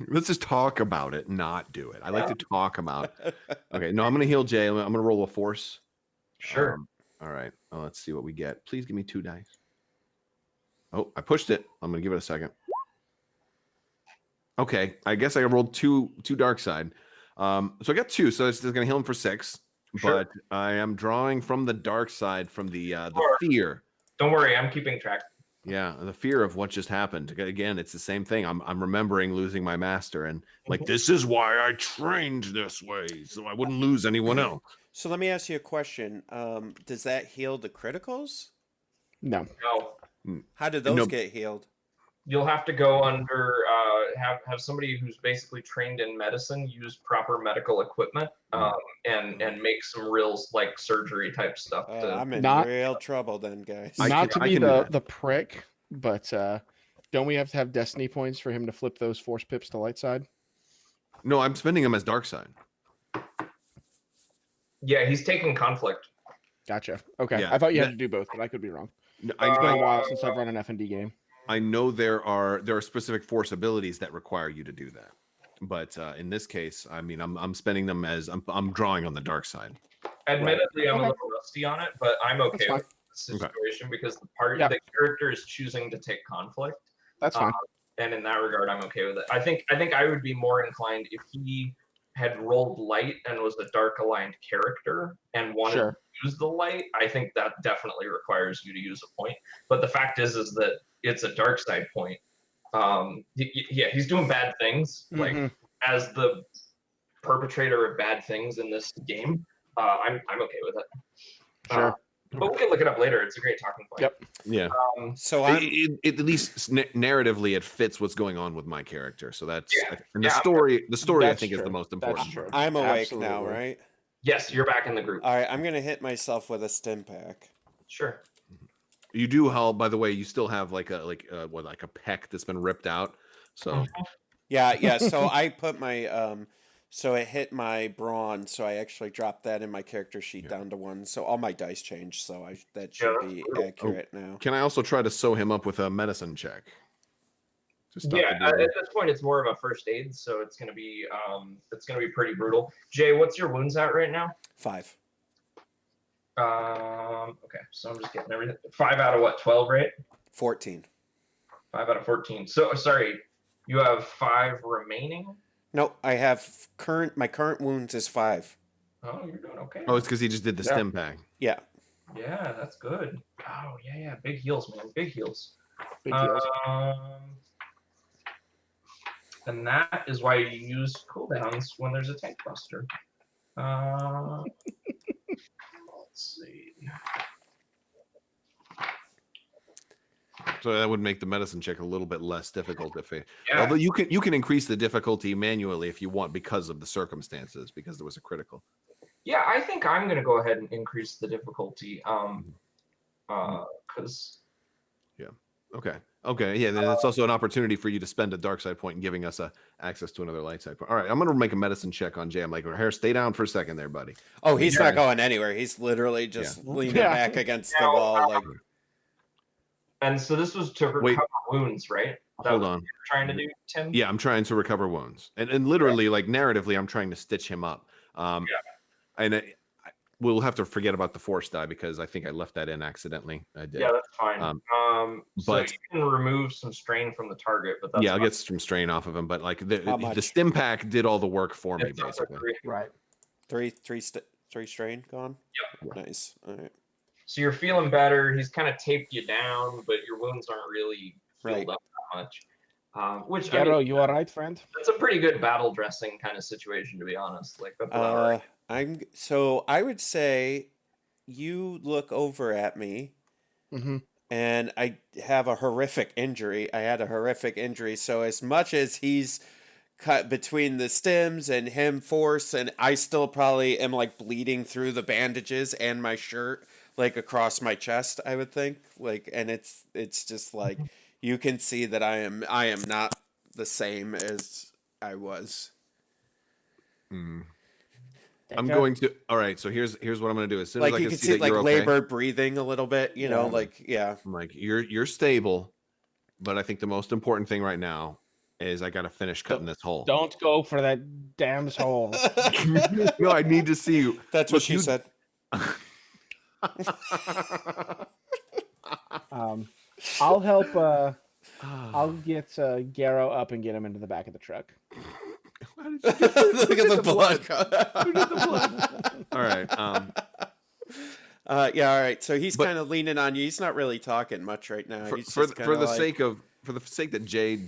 Let's just talk about it, not do it. I like to talk about it. Okay, no, I'm going to heal Jay. I'm going to roll a force. Sure. All right. Let's see what we get. Please give me 2 dice. Oh, I pushed it. I'm going to give it a second. Okay, I guess I rolled two dark side. So I got 2, so it's going to heal him for 6. Sure. But I am drawing from the dark side, from the fear. Don't worry, I'm keeping track. Yeah, the fear of what just happened. Again, it's the same thing. I'm remembering losing my master, and like, this is why I trained this way, so I wouldn't lose anyone else. So let me ask you a question. Does that heal the criticals? No. No. How did those get healed? You'll have to go under have somebody who's basically trained in medicine use proper medical equipment and make some real like surgery type stuff. I'm in real trouble then, guys. Not to be the prick, but don't we have to have destiny points for him to flip those force pips to light side? No, I'm spending them as dark side. Yeah, he's taking conflict. Gotcha. Okay, Yeah, I thought you had to do both, but I could be wrong. No, It's been a while since I've run an F&D game. I know there are specific force abilities that require you to do that, but in this case, I mean, I'm spending them as I'm drawing on the dark side. Admittedly, I'm a little rusty on it, but I'm okay with the situation because the character is choosing to take conflict. That's fine. And in that regard, I'm okay with it. I think I would be more inclined if he had rolled light and was a dark aligned character and wanted to use the light. I think that definitely requires you to use a point. But the fact is that it's a dark side point. He's doing bad things. Like as the perpetrator of bad things in this game, I'm okay with it. Sure. But we can look it up later. It's a great talking point. Yep. Yeah. So I'm At least narratively, it fits what's going on with my character. So that's and the Yeah. story. The story, I That's think, is the true. most That's important. true. part. I'm awake now, Absolutely. right? Yes, you're back in the group. All right, I'm gonna hit myself with a stim pack. Sure. You do, Hal. By the way, you still have like a pec that's been ripped out. So Yeah. So I put my so it hit my brawn, so I actually dropped that in my character sheet down to 1. So all my dice changed, so that should that's be brutal. accurate now. can I also try to sew him up with a medicine check? To stop Yeah, the at bleeding? this point, it's more of a first aid, so it's gonna be pretty brutal. Jay, what's your wounds at right now? 5. Okay, so I'm just getting everything. 5 out of what? 12, right? 14. 5 out of 14. So sorry, you have 5 remaining. No, I have my current wounds is 5. Oh, you're doing okay. Oh, it's because he just did the stim pack. Yeah. Yeah, that's good. Oh yeah, big heals, man, big heals. Big deals. And that is why you use cooldowns when there's a tank buster. Let's see. So that would make the medicine check a little bit less difficult if it. Yeah. Although you can increase the difficulty manually if you want because of the circumstances, because there was a critical. Yeah, I think I'm gonna go ahead and increase the difficulty. Because Okay. Yeah. Then it's also an opportunity for you to spend a dark side point and giving us access to another light side point. All right, I'm gonna make a medicine check on Jay. I'm like, Harry, stay down for a second there, buddy. Oh, he's not going anywhere. He's literally just leaning Yeah. back against the wall, like. and so this was to Wait. recover wounds, right? That Hold was on. what you were trying to do, Tim? Yeah, I'm trying to recover wounds, and literally, like narratively, I'm trying to stitch him up. And we'll have to forget about the force die because I think I left that in accidentally. I did. Yeah, that's fine. So but- you can remove some strain from the target, but that's Yeah, I'll fine. get some strain off of him, but like How the much? stim pack did all the work for me It's up to basically. 3. Right. Three strain gone. Yep. Nice. All right. So you're feeling better. He's kind of taped you down, but your wounds aren't really filled Right. up that much. Which I Gero, mean, you all right, friend? that's a pretty good battle dressing kind of situation, to be honest. Like that's about right. I would say you look over at me Mm-hmm. and I have a horrific injury. I had a horrific injury. So as much as he's cut between the stems and him force, and I still probably am like bleeding through the bandages and my shirt, like across my chest, I would think. Like, and it's just like you can see that I am not the same as I was. I'm going to. All right, so here's what I'm going to do. As soon as Like I you can can see see that like you're okay, labored breathing a little bit, you know, Yeah. like yeah. I'm like you're stable, but I think the most important thing right now is I got to finish cutting this hole. Don't go for that damn hole. No, I need to see you. That's what Look, she you- said. I'll help. I'll get Gero up and get him into the back of the truck. Look at the blood. All right. Yeah, all right. So he's But- kind of leaning on you. He's not really talking much right now. He's For just kinda the like, sake that Jay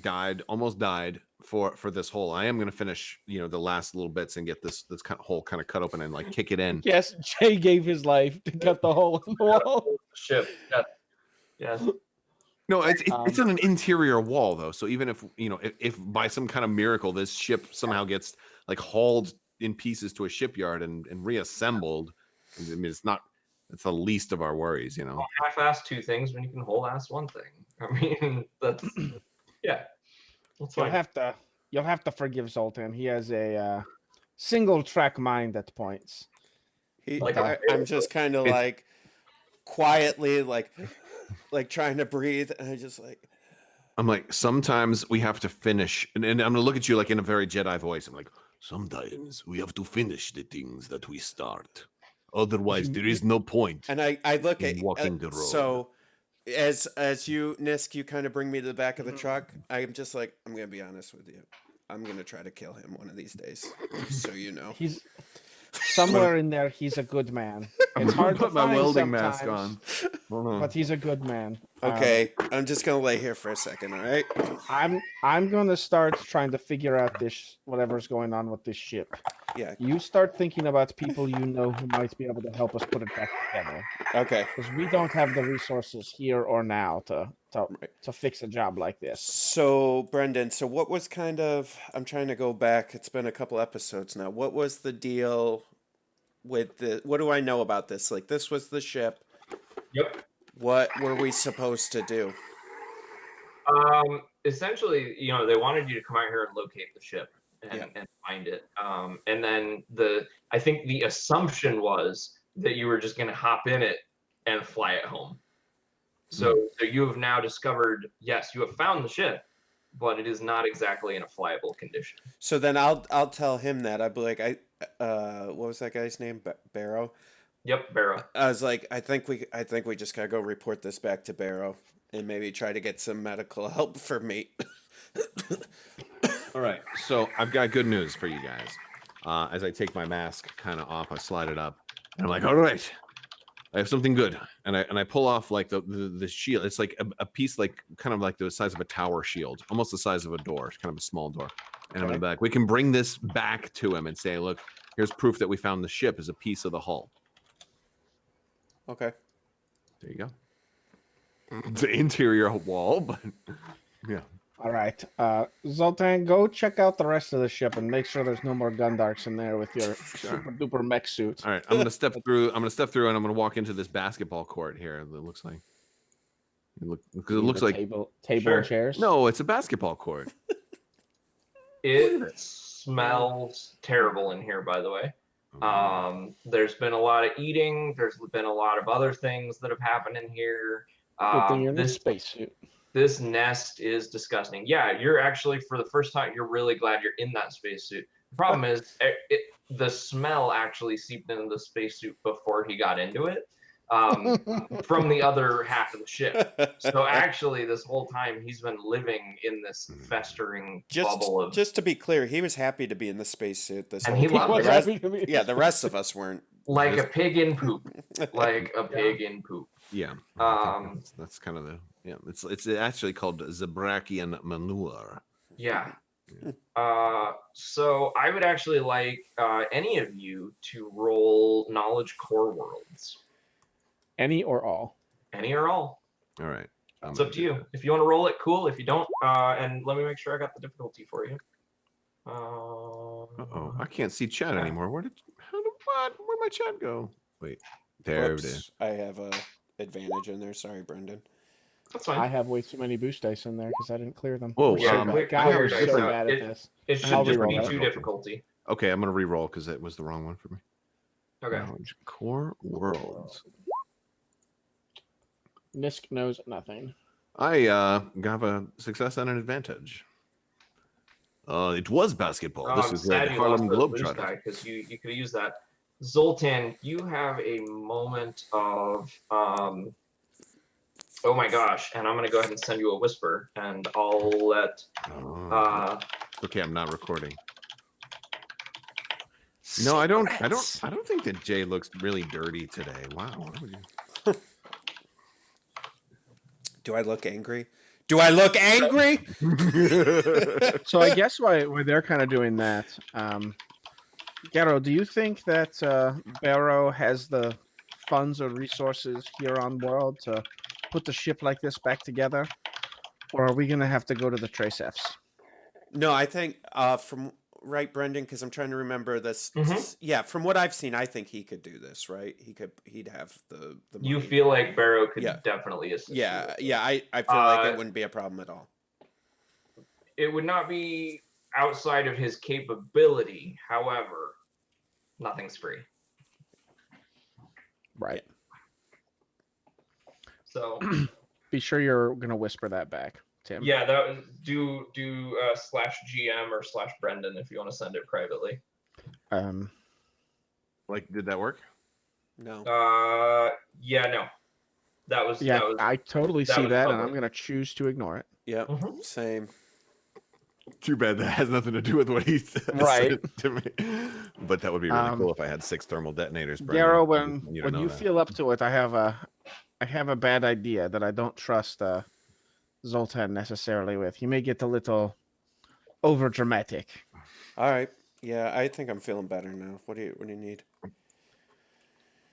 almost died for this hole, I am going to finish the last little bits and get this kind of hole kind of cut open and like kick it in. Yes, Jay gave his life to cut the hole in the wall. Ship. Yeah. Yes. No, it's on an interior wall though. So even if if by some kind of miracle this ship somehow gets like hauled in pieces to a shipyard and reassembled, I mean it's the least of our worries, Half-ass 2 things when you can whole-ass 1 thing. I mean, that's yeah. That's You'll fine. have to forgive Zoltan. He has a single track mind at points. I'm just kind of like quietly like trying to breathe, and I just like. I'm like, sometimes we have to finish, and I'm gonna look at you like in a very Jedi voice. I'm like, sometimes we have to finish the things that we start. Otherwise, there is no point. And I look at walking the road. So as you Nisk, you kind of bring me to the back of the truck. I'm just like, I'm gonna be honest with you. I'm gonna try to kill him one of these days, so you know. He's somewhere in there, he's a good man. I'm It's gonna hard to put my find welding mask sometimes, on. Hold on. but he's a good man. Okay, I'm just gonna lay here for a second. All right. I'm gonna start trying to figure out this whatever's going on with this ship. Yeah. You start thinking about people you know who might be able to help us put it back together, Okay. because we don't have the resources here or now to Right. fix a job like this. So, Brendan, so what was kind of, I'm trying to go back, it's been a couple episodes now. What was the deal with what do I know about this? Like, this was the ship. Yep. What were we supposed to do? Essentially, they wanted you to come out here and locate the ship and find it. And then I think the assumption was that you were just going to hop in it and fly it home. So you have now discovered, yes, you have found the ship, but it is not exactly in a flyable condition. So then I'll tell him that. I'd be like, what was that guy's name? Barrow? Yep, Barrow. I was like, I think we just gotta go report this back to Barrow and maybe try to get some medical help for me. All right, so I've got good news for you guys. As I take my mask kind of off, I slide it up, and I'm like, all right, I have something good, and I pull off like the shield. It's like a piece like kind of like the size of a tower shield, almost the size of a door. It's kind of a small door. And I'm gonna be like, we can bring this back to him and say, look, here's proof that we found the ship as a piece of the hull. Okay. There you go. The interior wall, but yeah. All right, Zoltan, go check out the rest of the ship and make sure there's no more Gundarks in there with your super duper mech suit. All right, I'm gonna step through. And I'm gonna walk into this basketball court here. It looks like. Because it looks like table Sure. and chairs. no, it's a basketball court. It smells terrible in here, by the way. There's been a lot of eating. There's been a lot of other things that have happened in here. Good thing you're in a This spacesuit. this nest is disgusting. Yeah, you're actually, for the first time, you're really glad you're in that spacesuit. The problem is the smell actually seeped into the spacesuit before he got into it from the other half of the ship. So actually, this whole time, he's been living in this festering bubble of... Just to be clear, he was happy to be in the spacesuit this And whole he time. loved The rest- it. Yeah, the rest of us weren't. Like a pig in poop. Like a pig in poop. Yeah. That's kind of the It's actually called Zabrakian manure. Yeah. So I would actually like any of you to roll knowledge core worlds. Any or all? Any or all. All right. It's up to you. If you want to roll it, cool. If you don't, and let me make sure I got the difficulty for you. Uh-oh, I can't see chat anymore. Where'd my chat go? Wait, there it is. I have a advantage in there. Sorry, Brendan. That's fine. I have way too many boost dice in there because I didn't clear them. Whoa, Yeah, God, clear we're dice so out. bad at this. It I'll should just reroll be that. 2 difficulty. Okay, I'm gonna re-roll because it was the wrong one for me. Okay. Knowledge core worlds. Nisk knows nothing. I got a success and an advantage. It was basketball. This is the sad you lost Harlem the boost Globetrotter. die because you could have used that. Zoltan, you have a moment of oh my gosh, and I'm gonna go ahead and send you a whisper, and I'll let Okay, I'm not recording. No, I don't think that Jay looks really dirty today. Wow. What would you... Do I look angry? Do I look angry? So I guess why they're kind of doing that. Garo, do you think that Barrow has the funds or resources here on world to put the ship like this back together, or are we gonna have to go to the Trace Fs? No, I think from right, Brendan, because I'm trying to remember this. Yeah, from what I've seen, I think he could do this. Right, he'd have the money. you feel like Barrow could Yeah. definitely assist. you Yeah, with it. yeah. I feel like it wouldn't be a problem at all. It would not be outside of his capability. However, nothing's free. Right. So Be sure you're gonna whisper that back, Tim. yeah, that was do /GM or /Brendan if you want to send it privately. Like, did that work? No. Yeah, no. That was Yeah, that was I totally that see was that, and public. I'm gonna choose to ignore it. Yep. Mhm. Same. Too bad that has nothing to do with what he Right. said to me. But that would be really cool if I had 6 thermal detonators. Garrow, Brendan. when you feel up to it, I have a bad idea that I don't trust Zoltan necessarily with. He may get a little over dramatic. All right. Yeah, I think I'm feeling better now. What do you need?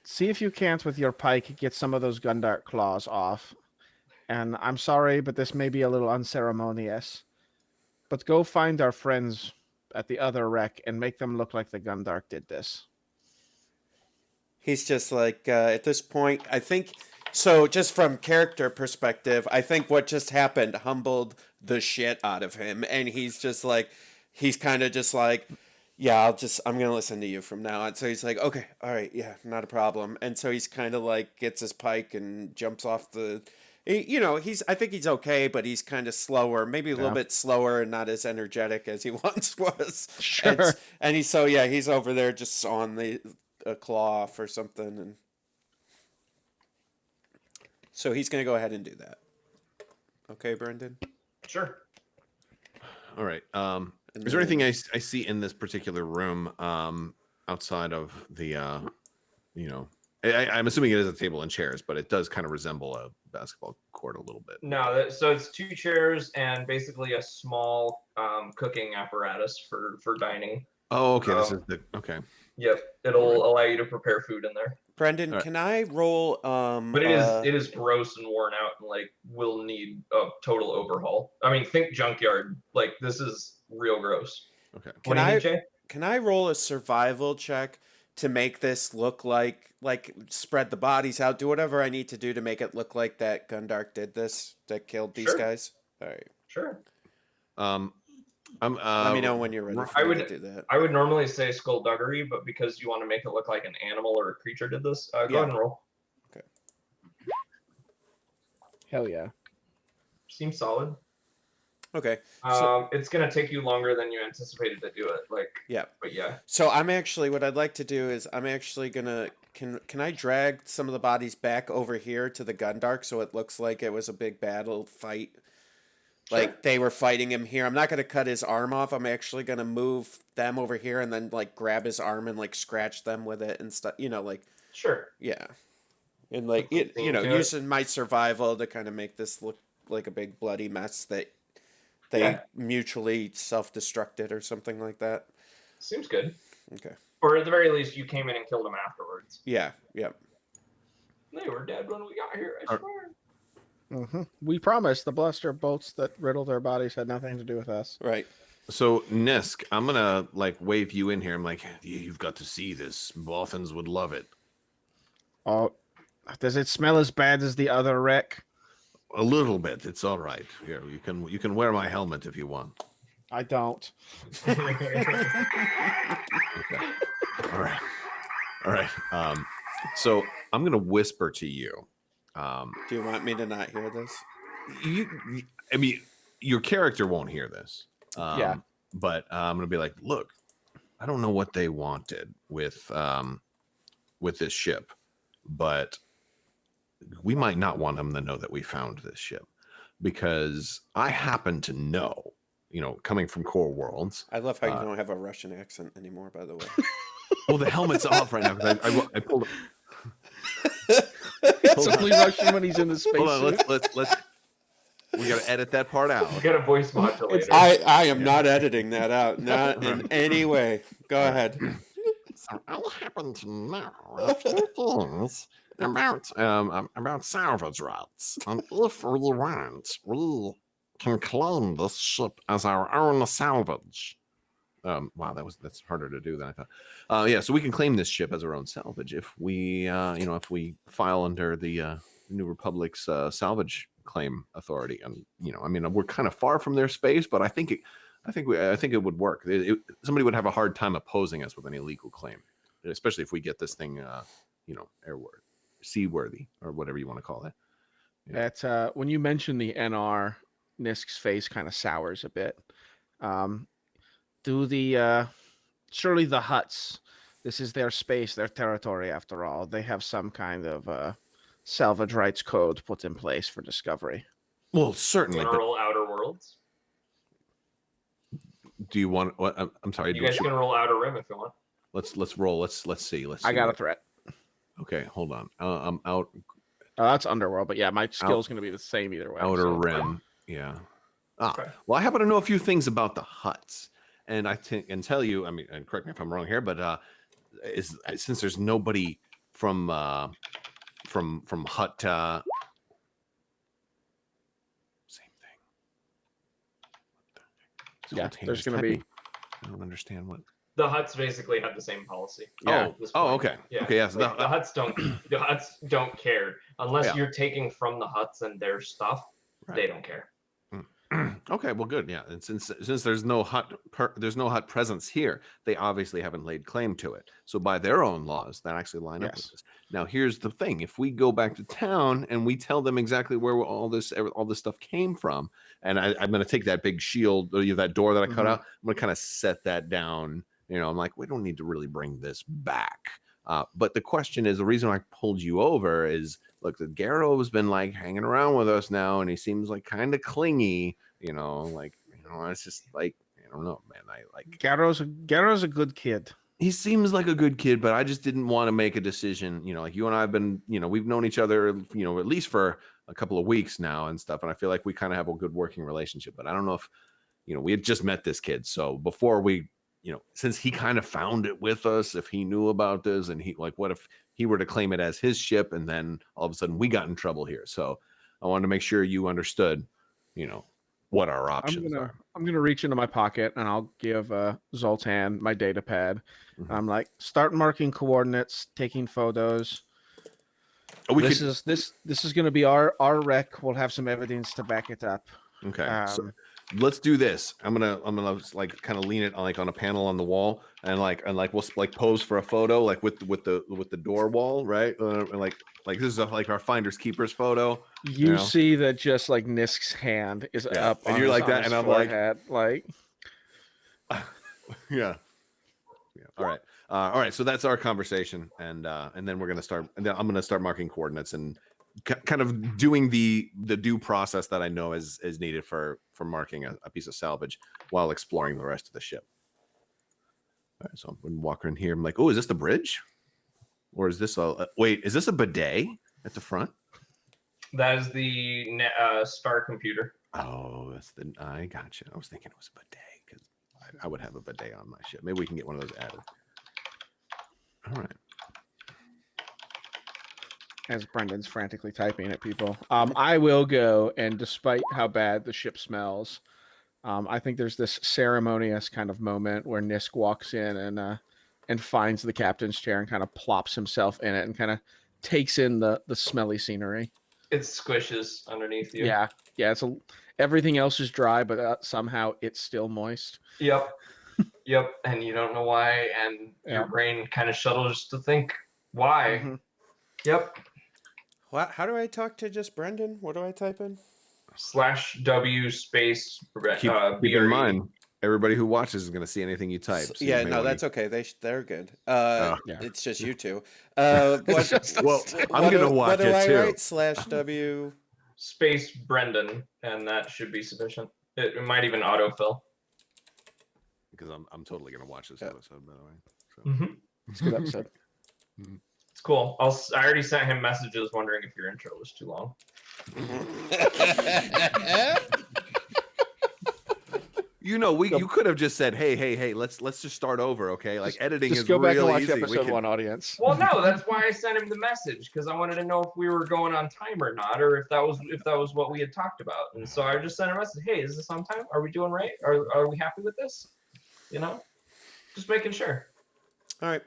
See if you can't with your pike get some of those Gundart claws off. And I'm sorry, but this may be a little unceremonious. But go find our friends at the other wreck and make them look like the Gundart did this. He's just like, at this point, I think, so just from character perspective, I think what just happened humbled the shit out of him. And he's just like, he's kind of just like, yeah, I'm going to listen to you from now on. So he's like, okay, all right, yeah, not a problem. And so he's kind of like, gets his pike and jumps off the, I think he's okay, but he's kind of slower, maybe a little bit slower and not as energetic as he once was. Sure. And he's over there just sawing a claw off or something. And so he's going to go ahead and do that. Okay, Brendan? Sure. All right. Is there anything I see in this particular room outside of the, I'm assuming it is a table and chairs, but it does kind of resemble a basketball court a little bit. No, so it's 2 chairs and basically a small cooking apparatus for dining. Oh, okay. This is okay. Yep, it'll allow you to prepare food in there. Brendan, right. Can I roll? But it is gross and worn out, and like will need a total overhaul. I mean, think junkyard. Like this is real gross. Okay. Can I roll a survival check to make this look like spread the bodies out, do whatever I need to do to make it look like that Gundart did this, that killed these guys? All right. Sure. Let me know when you're ready for me to do that. I would normally say skullduggery, but because you want to make it look like an animal or a creature did this, go ahead and roll. Okay. Hell yeah. Seems solid. Okay. It's gonna take you longer than you anticipated to do it. Yeah. But yeah. So what I'd like to do is I'm actually gonna can I drag some of the bodies back over here to the Gundart so it looks like it was a big battle fight. Sure. Like they were fighting him here. I'm not gonna cut his arm off. I'm actually gonna move them over here and then like grab his arm and like scratch them with it and stuff. Sure. Yeah. And like using my survival to kind of make this look like a big bloody mess that they mutually self-destructed or something like that. Seems good. Okay. Or at the very least, you came in and killed them afterwards. Yeah. Yep. They were dead when we got here. I swear. Mm-hmm. We promised the blaster bolts that riddled their bodies had nothing to do with us. Right. So Nisk, I'm gonna like wave you in here. I'm like, you've got to see this. Bothans would love it. Oh, does it smell as bad as the other wreck? A little bit. It's all right. Here, you can wear my helmet if you want. I don't. Okay. All right. So I'm gonna whisper to you. Do you want me to not hear this? I mean, your character won't hear this. Yeah. But I'm gonna be like, look, I don't know what they wanted with this ship, but we might not want them to know that we found this ship, because I happen to know, coming from Core Worlds. I love how you don't have a Russian accent anymore, by the way. Well, the helmet's off right now because I pulled it. It's only Russian when he's in the space. Hold on, let's. We gotta edit that part out. We got a voice modulator. I am not editing that out, not in any way. Go ahead. So I happen to know a few things about salvage rights, and if we want, we can claim this ship as our own salvage. Wow, that's harder to do than I thought. Yeah, so we can claim this ship as our own salvage if we, if we file under the New Republic's salvage claim authority. And we're kind of far from their space, but I think it would work. Somebody would have a hard time opposing us with any legal claim, especially if we get this thing, seaworthy or whatever you want to call it. Yeah. That's when you mention the NR, Nisk's face kind of sours a bit. Surely the Hutts, this is their space, their territory after all. They have some kind of salvage rights code put in place for discovery. Well, certainly. General Outer Worlds. Do you want? What? I'm sorry. You guys can roll outer rim if you want. Let's roll. Let's see. I got a threat. Okay, hold on. I'm out. That's underworld, but yeah, my skill's going to be the same either way. Outer rim. Yeah. Well, I happen to know a few things about the huts, and I can tell you. I mean, and correct me if I'm wrong here, but since there's nobody from hut. Same thing. Yeah, there's going to be. I don't understand what. The huts basically have the same policy. Yeah. Okay. Yeah. Okay. Yes. Like, the huts don't care unless you're taking from the huts and their stuff. Right. They don't care. Okay. Well, good. Yeah. And since there's no hut presence here, they obviously haven't laid claim to it. So by their own laws, that actually line up with this. Now, here's the thing: if we go back to town and we tell them exactly where all this stuff came from, and I'm going to take that big shield, that door that I cut out, I'm going to kind of set that down. I'm like, we don't need to really bring this back. But the question is, the reason I pulled you over is, look, the Garrow's been like hanging around with us now, and he seems like kind of clingy. It's just like, I don't know, man. I like Garrow's a good kid. He seems like a good kid, but I just didn't want to make a decision. Like you and I have been, we've known each other, at least for a couple of weeks now and stuff. And I feel like we kind of have a good working relationship. But I don't know if, we had just met this kid, so before we. Since he kind of found it with us, if he knew about this, and what if he were to claim it as his ship, and then all of a sudden we got in trouble here? So I wanted to make sure you understood, what our options are. I'm gonna reach into my pocket and I'll give Zoltan my data pad. I'm like, start marking coordinates, taking photos. This is gonna be our wreck. We'll have some evidence to back it up. Okay. So let's do this. I'm gonna like kind of lean it on a panel on the wall, and we'll pose for a photo with the door wall, right? And like this is like our finders keepers photo. You see that just like Nisk's hand is up, and you're like that, and I'm like yeah. All right. So that's our conversation, and then we're gonna start. And then I'm gonna start marking coordinates and kind of doing the due process that I know is needed for marking a piece of salvage while exploring the rest of the ship. All right, so I'm going to walk in here. I'm like, oh, is this the bridge? Or is this is this a bidet at the front? That is the star computer. Oh, I gotcha. I was thinking it was a bidet because I would have a bidet on my ship. Maybe we can get one of those added. All right. As Brendan's frantically typing at people, I will go, and despite how bad the ship smells, I think there's this ceremonious kind of moment where Nisk walks in and finds the captain's chair and kind of plops himself in it and kind of takes in the smelly scenery. It squishes underneath you. Yeah. Everything else is dry, but somehow it's still moist. Yep. And you don't know why, and your brain kind of shuttles to think why. Mm-hmm. Yep. What? How do I talk to just Brendan? What do I type in? /W space. Keep in mind, everybody who watches is going to see anything you type. So that's okay. They're good. It's just you two. I'm going to watch it too. What do I write? /W space Brendan, and that should be sufficient. It might even autofill. Because I'm totally going to watch this episode, by the way. So. It's a good episode. It's cool. I already sent him messages wondering if your intro was too long. You could have just said, hey, let's just start over, okay? Like editing is real easy. Just go back and watch episode 1, audience. Well, no, that's why I sent him the message, because I wanted to know if we were going on time or not, or if that was what we had talked about. And so I just sent a message, hey, is this on time? Are we doing right? Are we happy with this? Just making sure. All right.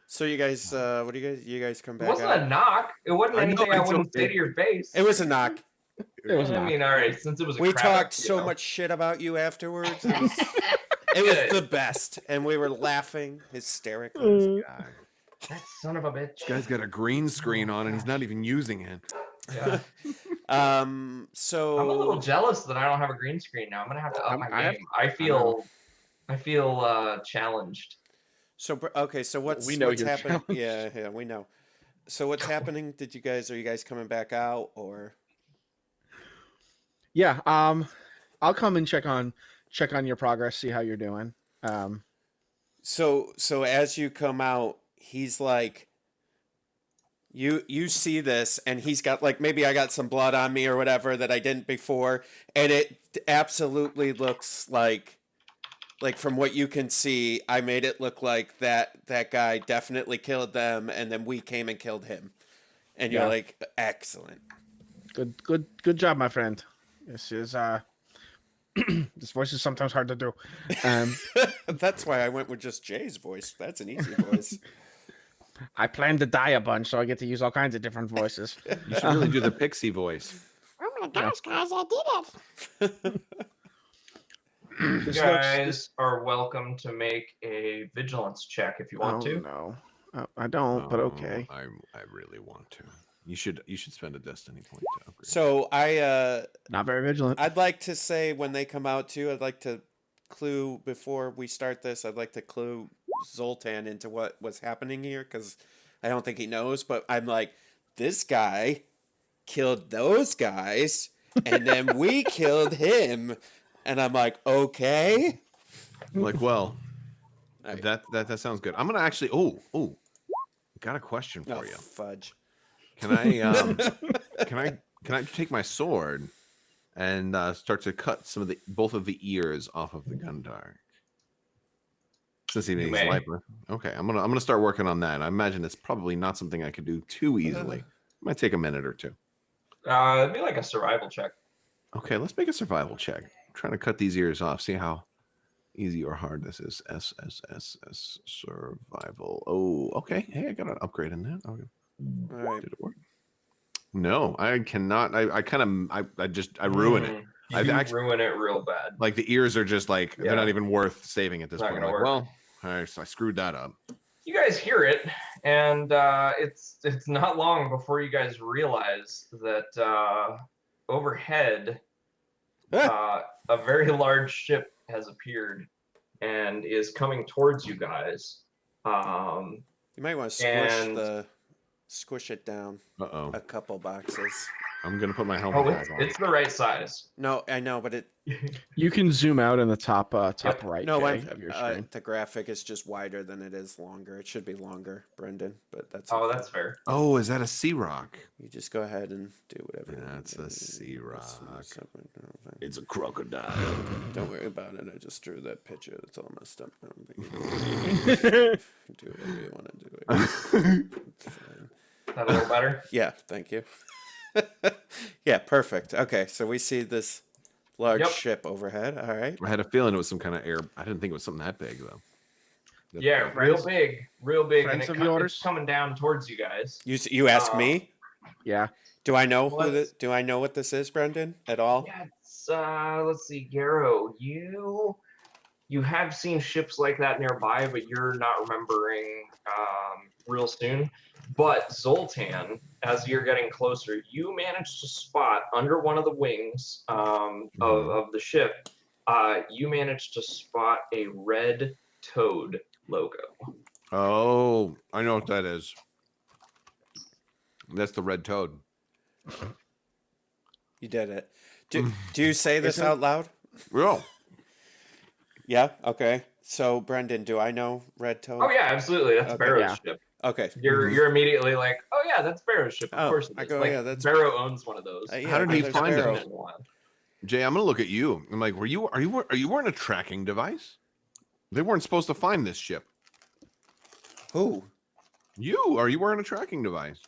So you guys, what do you guys come back? It wasn't a knock. It wasn't anything I wouldn't say to your face. It was a knock. I mean, all right, since it was we talked so much shit about you afterwards. It was the best, and we were laughing hysterically. That son of a bitch. This guy's got a green screen on, and he's not even using it. Yeah. So I'm a little jealous that I don't have a green screen now. I'm gonna have to up my game. I feel challenged. So okay, so what's happening? Yeah, we know. So what's happening? Are you guys coming back out or? Yeah, I'll come and check on check on your progress, see how you're doing. So as you come out, he's like, you see this, and he's got like, maybe I got some blood on me or whatever that I didn't before, and it absolutely looks like from what you can see, I made it look like that guy definitely killed them, and then we came and killed him. And you're like, excellent. Good job, my friend. This is this voice is sometimes hard to do. That's why I went with just Jay's voice. That's an easy voice. I plan to die a bunch, so I get to use all kinds of different voices. You should really do the pixie voice. Oh my gosh, guys, I did it. You guys are welcome to make a vigilance check if you want to. No, I don't. But okay. I really want to. You should spend a destiny point to upgrade. So Not very vigilant. I'd like to say when they come out too, I'd like to clue before we start this. I'd like to clue Zoltan into what was happening here, because I don't think he knows. But I'm like, this guy killed those guys, and then we killed him, and I'm like, okay. Like, well, Right. that sounds good. I'm gonna actually. Oh, got a question for Oh, you. fudge. Can I can I take my sword and start to cut both of the ears off of the Gundar? Since he needs may. lifer. Okay, I'm gonna start working on that. I imagine it's probably not something I could do too easily. Might take a minute or two. It'd be like a survival check. Okay, let's make a survival check. I'm trying to cut these ears off. See how easy or hard this is. S survival. Oh, okay. Hey, I got an upgrade in that. Okay. All right. Did it work? No, I cannot. I ruin it. You I've actually ruin it real bad. like the ears are just like Yeah. they're not even worth saving at this Not point. gonna Like, work. well, all right, so I screwed that up. You guys hear it, and it's not long before you guys realize that overhead, a very large ship has appeared and is coming towards you guys. You might want to And- squish it down Uh-oh. a couple boxes. I'm gonna put my helmet Oh, back on. it's the right size. No, I know, but it You can zoom out in the top Yep. right no, Jay, of your screen. the graphic is just wider than it is longer. It should be longer, Brendan, but that's Oh, okay. that's fair. Oh, is that a sea rock? You just go ahead and do whatever. you want That's to a do. sea rock. Separate, no, It's a crocodile. don't worry about it. I just drew that picture. That's all messed up. I don't think you do whatever you want to do. It's fine. That a little better? Yeah, thank you. Yeah, perfect. Okay, so we see this large Yep. ship overhead. All right. I had a feeling it was some kind of air. I didn't think it was something that big though. Yeah, real big, and friends of it's yours? coming down towards you guys. You ask me? Yeah. Do I know What? do I know what this is, Brendan? At all? Yeah, it's, let's see, Garrow, you have seen ships like that nearby, but you're not remembering real soon. But Zoltan, as you're getting closer, you manage to spot under one of the wings of the ship, you manage to spot a red toad logo. Oh, I know what that is. That's the red toad. You did it. Do you say this Isn't- out loud? Yeah. Yeah. Okay. So, Brendan, do I know Red Toad? Oh yeah, absolutely. That's Okay. Barrow's Yeah. ship. Okay. You're immediately like, oh yeah, that's Barrow's ship. Of Oh, course it I is. go, Like, yeah, that's- Barrow owns one of those. Yeah, How did he there's find it? Barrow. In a while. Jay, I'm gonna look at you. I'm like, are you wearing a tracking device? They weren't supposed to find this ship. Who? Are you wearing a tracking device?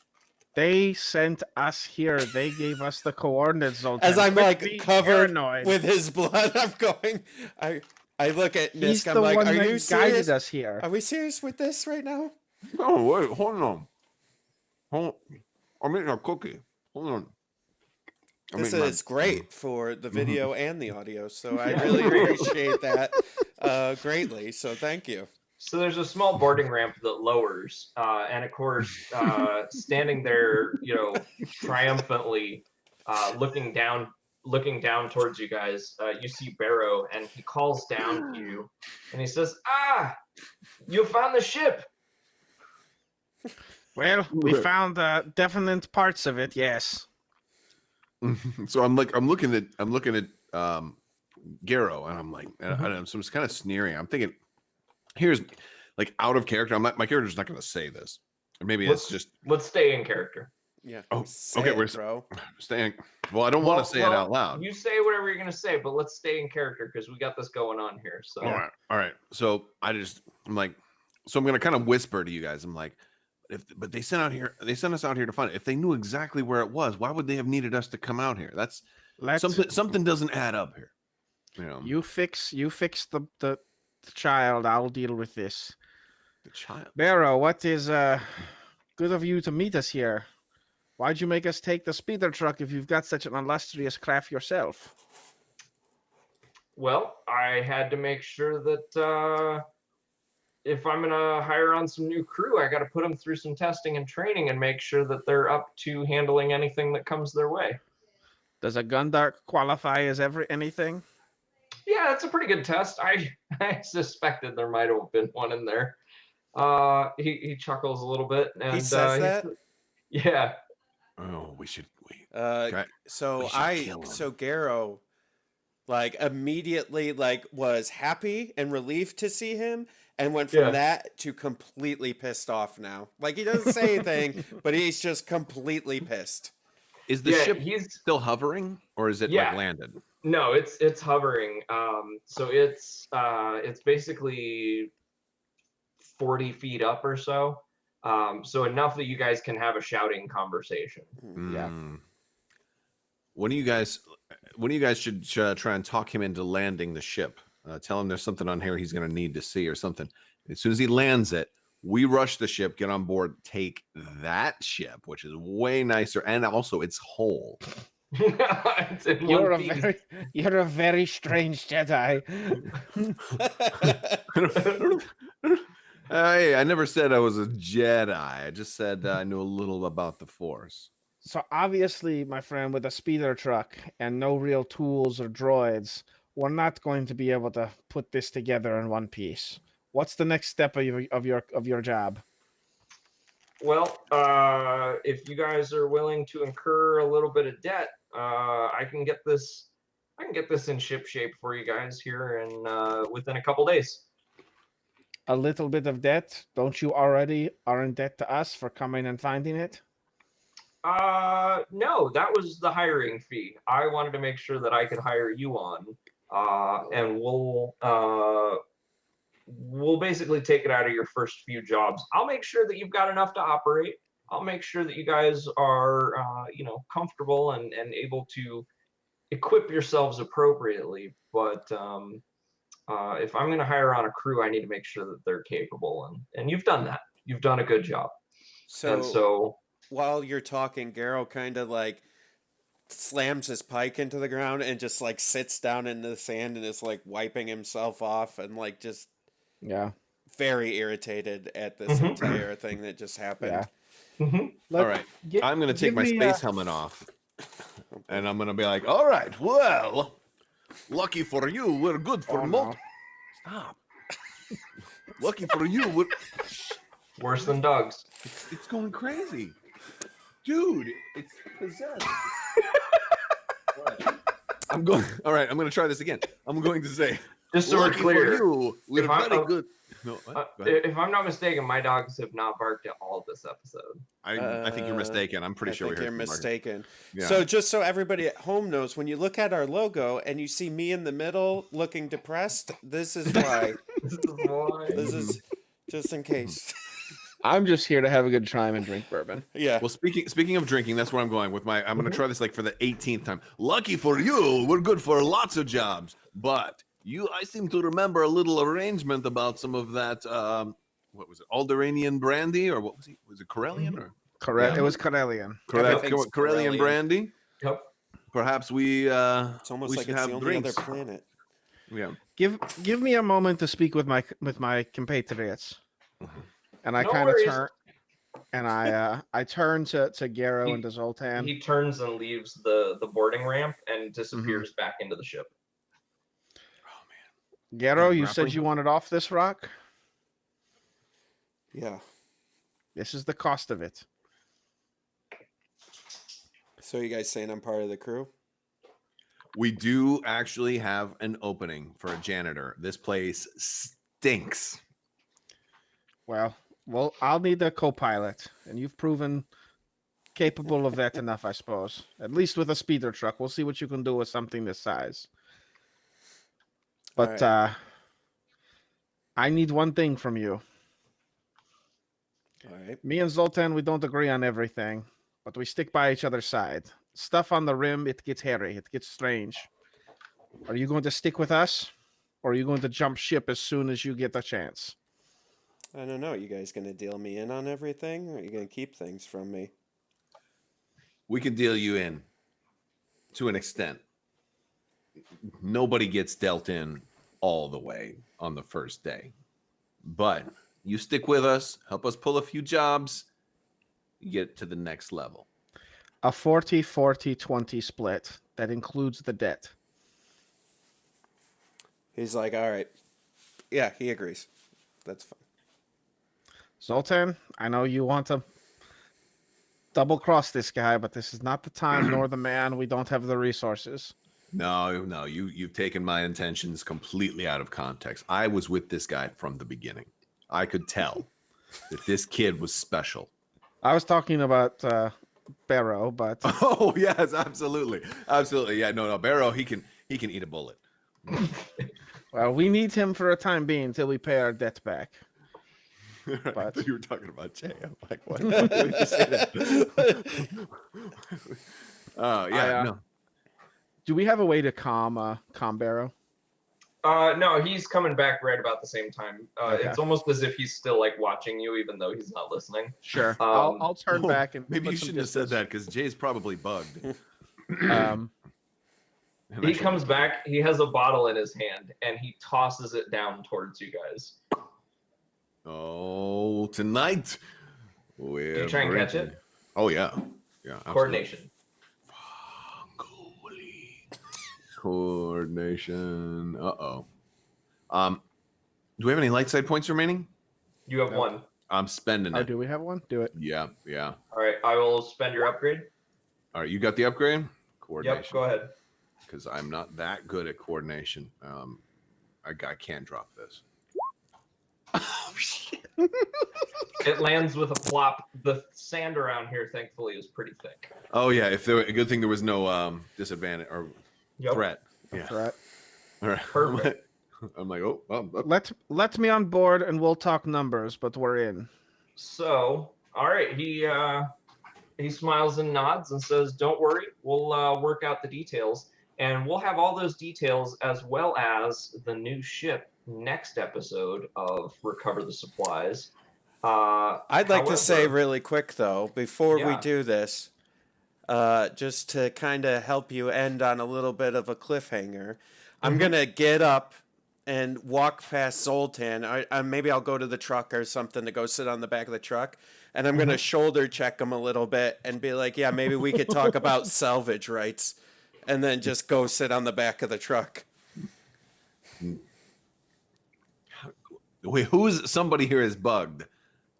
They sent us here. They gave us the coordinates. Zoltan. As I'm Quit like being covered paranoid. with his blood, I'm going. I look at He's Nisk. the I'm like, one are that you guided serious? us here. Are we serious with this right now? No, wait, hold on. I'm eating a cookie. Hold on. This is great for the video and the audio, so I really appreciate that greatly. So thank you. So there's a small boarding ramp that lowers, and of course, standing there, triumphantly, looking down towards you guys, you see Barrow, and he calls down to you, and he says, "Ah, you found the ship." Well, we found definite parts of it. Yes. So I'm looking at Garrow, and I'm like, I don't know, so I'm just kind of sneering. I'm thinking, here's like out of character. I'm not, my character's not going to say this. Or maybe it's just let's stay in character. Yeah. Oh, Say okay, it, we're bro. staying. Well, I don't want to say it out loud. You say whatever you're gonna say, but let's stay in character because we got this going on here. So All right. So I'm like, so I'm gonna kind of whisper to you guys. I'm like, but they sent us out here to find it. If they knew exactly where it was, why would they have needed us to come out here? That's something doesn't add up here. You know, you fix the child. I'll deal with this. the child. Barrow, what is good of you to meet us here? Why'd you make us take the speeder truck if you've got such an illustrious craft yourself? Well, I had to make sure that if I'm gonna hire on some new crew, I got to put them through some testing and training and make sure that they're up to handling anything that comes their way. Does a Gundart qualify as anything? Yeah, it's a pretty good test. I suspected there might have been one in there. He chuckles a little bit and He says that? Yeah. Oh, we should. So Garrow, like immediately was happy and relieved to see him, and went from that to completely pissed off now. Like he doesn't say anything, but he's just completely pissed. Is the ship still hovering, or is it like landed? No, it's hovering. So it's basically 40 feet up or so. So enough that you guys can have a shouting conversation. Yeah. When do you guys should try and talk him into landing the ship? Tell him there's something on here he's going to need to see or something. As soon as he lands it, we rush the ship, get on board, take that ship, which is way nicer, and also it's whole. You're a very strange Jedi. Hey, I never said I was a Jedi. I just said I knew a little about the Force. So obviously, my friend, with a speeder truck and no real tools or droids, we're not going to be able to put this together in one piece. What's the next step of your job? Well, if you guys are willing to incur a little bit of debt, I can get this in ship shape for you guys here and within a couple days. A little bit of debt? Don't you already are in debt to us for coming and finding it? No, that was the hiring fee. I wanted to make sure that I could hire you on, and we'll basically take it out of your first few jobs. I'll make sure that you've got enough to operate. I'll make sure that you guys are, comfortable and able to equip yourselves appropriately. But if I'm going to hire on a crew, I need to make sure that they're capable, and you've done that. You've done a good job. So while you're talking, Garrow kind of slams his pike into the ground and just sits down in the sand and is wiping himself off and just very irritated at this entire thing that just happened. All right, I'm gonna take my space helmet off, and I'm gonna be like, all right, well, lucky for you, we're good for Stop. Lucky for you, we're worse than dogs. It's going crazy. Dude, it's possessed. I'm going. All right, I'm going to try this again. I'm going to say, just so we're clear, we're very good. No, if I'm not mistaken, my dogs have not barked at all this episode. I think you're mistaken. I'm pretty sure you're mistaken. Yeah. So just so everybody at home knows, when you look at our logo and you see me in the middle looking depressed, this is why. This is just in case. I'm just here to have a good time and drink bourbon. Yeah. Well, speaking of drinking, that's where I'm going with my. I'm going to try this for the 18th time. Lucky for you, we're good for lots of jobs. But I seem to remember a little arrangement about some of that. What was it? Alderanian brandy, or what was it? Was it Corellian or? It was Corellian. Corellian brandy. Yep. Perhaps we. It's almost we like it's the only drinks. other planet. Yeah. Give me a moment to speak with my compatriots. And I kind of turn, and I turn to Garrow and to Zoltan. He turns and leaves the boarding ramp and disappears back into the ship. Oh man, Garrow, you said you wanted off this rock. Yeah. This is the cost of it. So you guys saying I'm part of the crew? We do actually have an opening for a janitor. This place stinks. Well, I'll need a co-pilot, and you've proven capable of that enough, I suppose. At least with a speeder truck. We'll see what you can do with something this size. But I need one thing from you. All right. Me and Zoltan, we don't agree on everything, but we stick by each other's side. Stuff on the rim, it gets hairy, it gets strange. Are you going to stick with us, or are you going to jump ship as soon as you get the chance? I don't know. You guys gonna deal me in on everything, or are you gonna keep things from me? We can deal you in to an extent. Nobody gets dealt in all the way on the first day. But you stick with us, help us pull a few jobs, you get to the next level. A 40-40-20 split. That includes the debt. He's like, all right. Yeah, he agrees. That's fine. Zoltan, I know you want to double cross this guy, but this is not the time nor the man. We don't have the resources. No, you've taken my intentions completely out of context. I was with this guy from the beginning. I could tell that this kid was special. I was talking about Barrow, but Oh yes, absolutely. Yeah, no, Barrow, he can eat a bullet. well, we need him for a time being until we pay our debt back. I But- thought you were talking about Jay. I'm like, what? Why would you say that? No. Do we have a way to calm Barrow? No, he's coming back right about the same time. Okay. It's almost as if he's still like watching you, even though he's not listening. Sure. Um, I'll turn back and Maybe put you some shouldn't have said distance. that because Jay's probably bugged. Um, And I He should- comes back. He has a bottle in his hand, and he tosses it down towards you guys. Oh, tonight. Do you try and catch it? Oh yeah. Yeah. Absolutely. Coordination. Coordination. Uh-oh. Do we have any light side points remaining? You have one. I'm spending oh, it. do we have one? Do it. Yeah. All right, I will spend your upgrade. All right, you got the upgrade? Coordination. Yep, go ahead. Because I'm not that good at coordination. I can't drop this. Oh shit. It lands with a plop. The sand around here, thankfully, is pretty thick. Oh yeah, if there a good thing there was no disadvantage or Yep. threat. Yeah. Threat. All right. Perfect. I'm like, oh, well, Let me on board and we'll talk numbers, but we're in. So, all right, he smiles and nods and says, "Don't worry, we'll work out the details, and we'll have all those details as well as the new ship next episode of Recover the Supplies." I'd like to say however- really quick though, before we Yeah. do this, just to kind of help you end on a little bit of a cliffhanger, I'm gonna get up and walk past Zoltan. Maybe I'll go to the truck or something to go sit on the back of the truck, and I'm gonna shoulder check him a little bit and be like, "Yeah, maybe we could talk about salvage rights," and then just go sit on the back of the truck. wait, who's somebody here is bugged?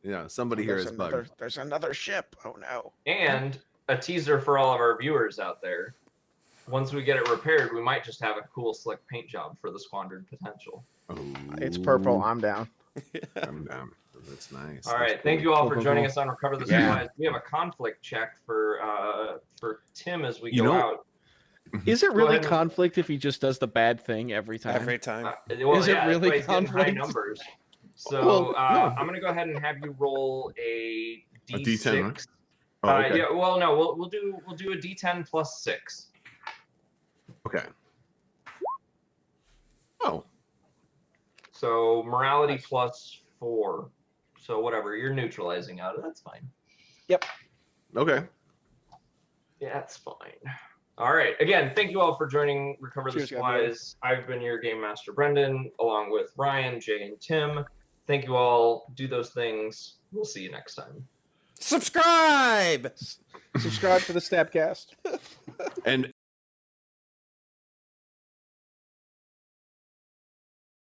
Yeah, somebody here is bugged. There's another ship. Oh no. And a teaser for all of our viewers out there. Once we get it repaired, we might just have a cool, slick paint job for the squandered potential. It's purple. I'm down. I'm down. That's nice. All right, thank you all for Cool, joining cool. us on Recover the Yeah. Supplies. We have a conflict check for Tim as we You go know- out. Is it Go really ahead and- conflict if he just does the bad thing every time? Every time. Well, Is it yeah, really that's why he's getting high conflict? numbers. So Well, no. I'm gonna go ahead and have you roll a A D6. D10, right? Oh, okay. Yeah, well, no, we'll do a D10 plus 6. Okay. Oh, So morality plus 4. So whatever, you're neutralizing out. That's fine. okay. Yeah, that's fine. All right. Again, thank you all for joining Recover the Cheers, guys. Supplies. I've been your Game Master Brendan, along with Ryan, Jay, and Tim. Thank you all. Do those things. We'll see you next time. Subscribe. Subscribe to the Stabcast. And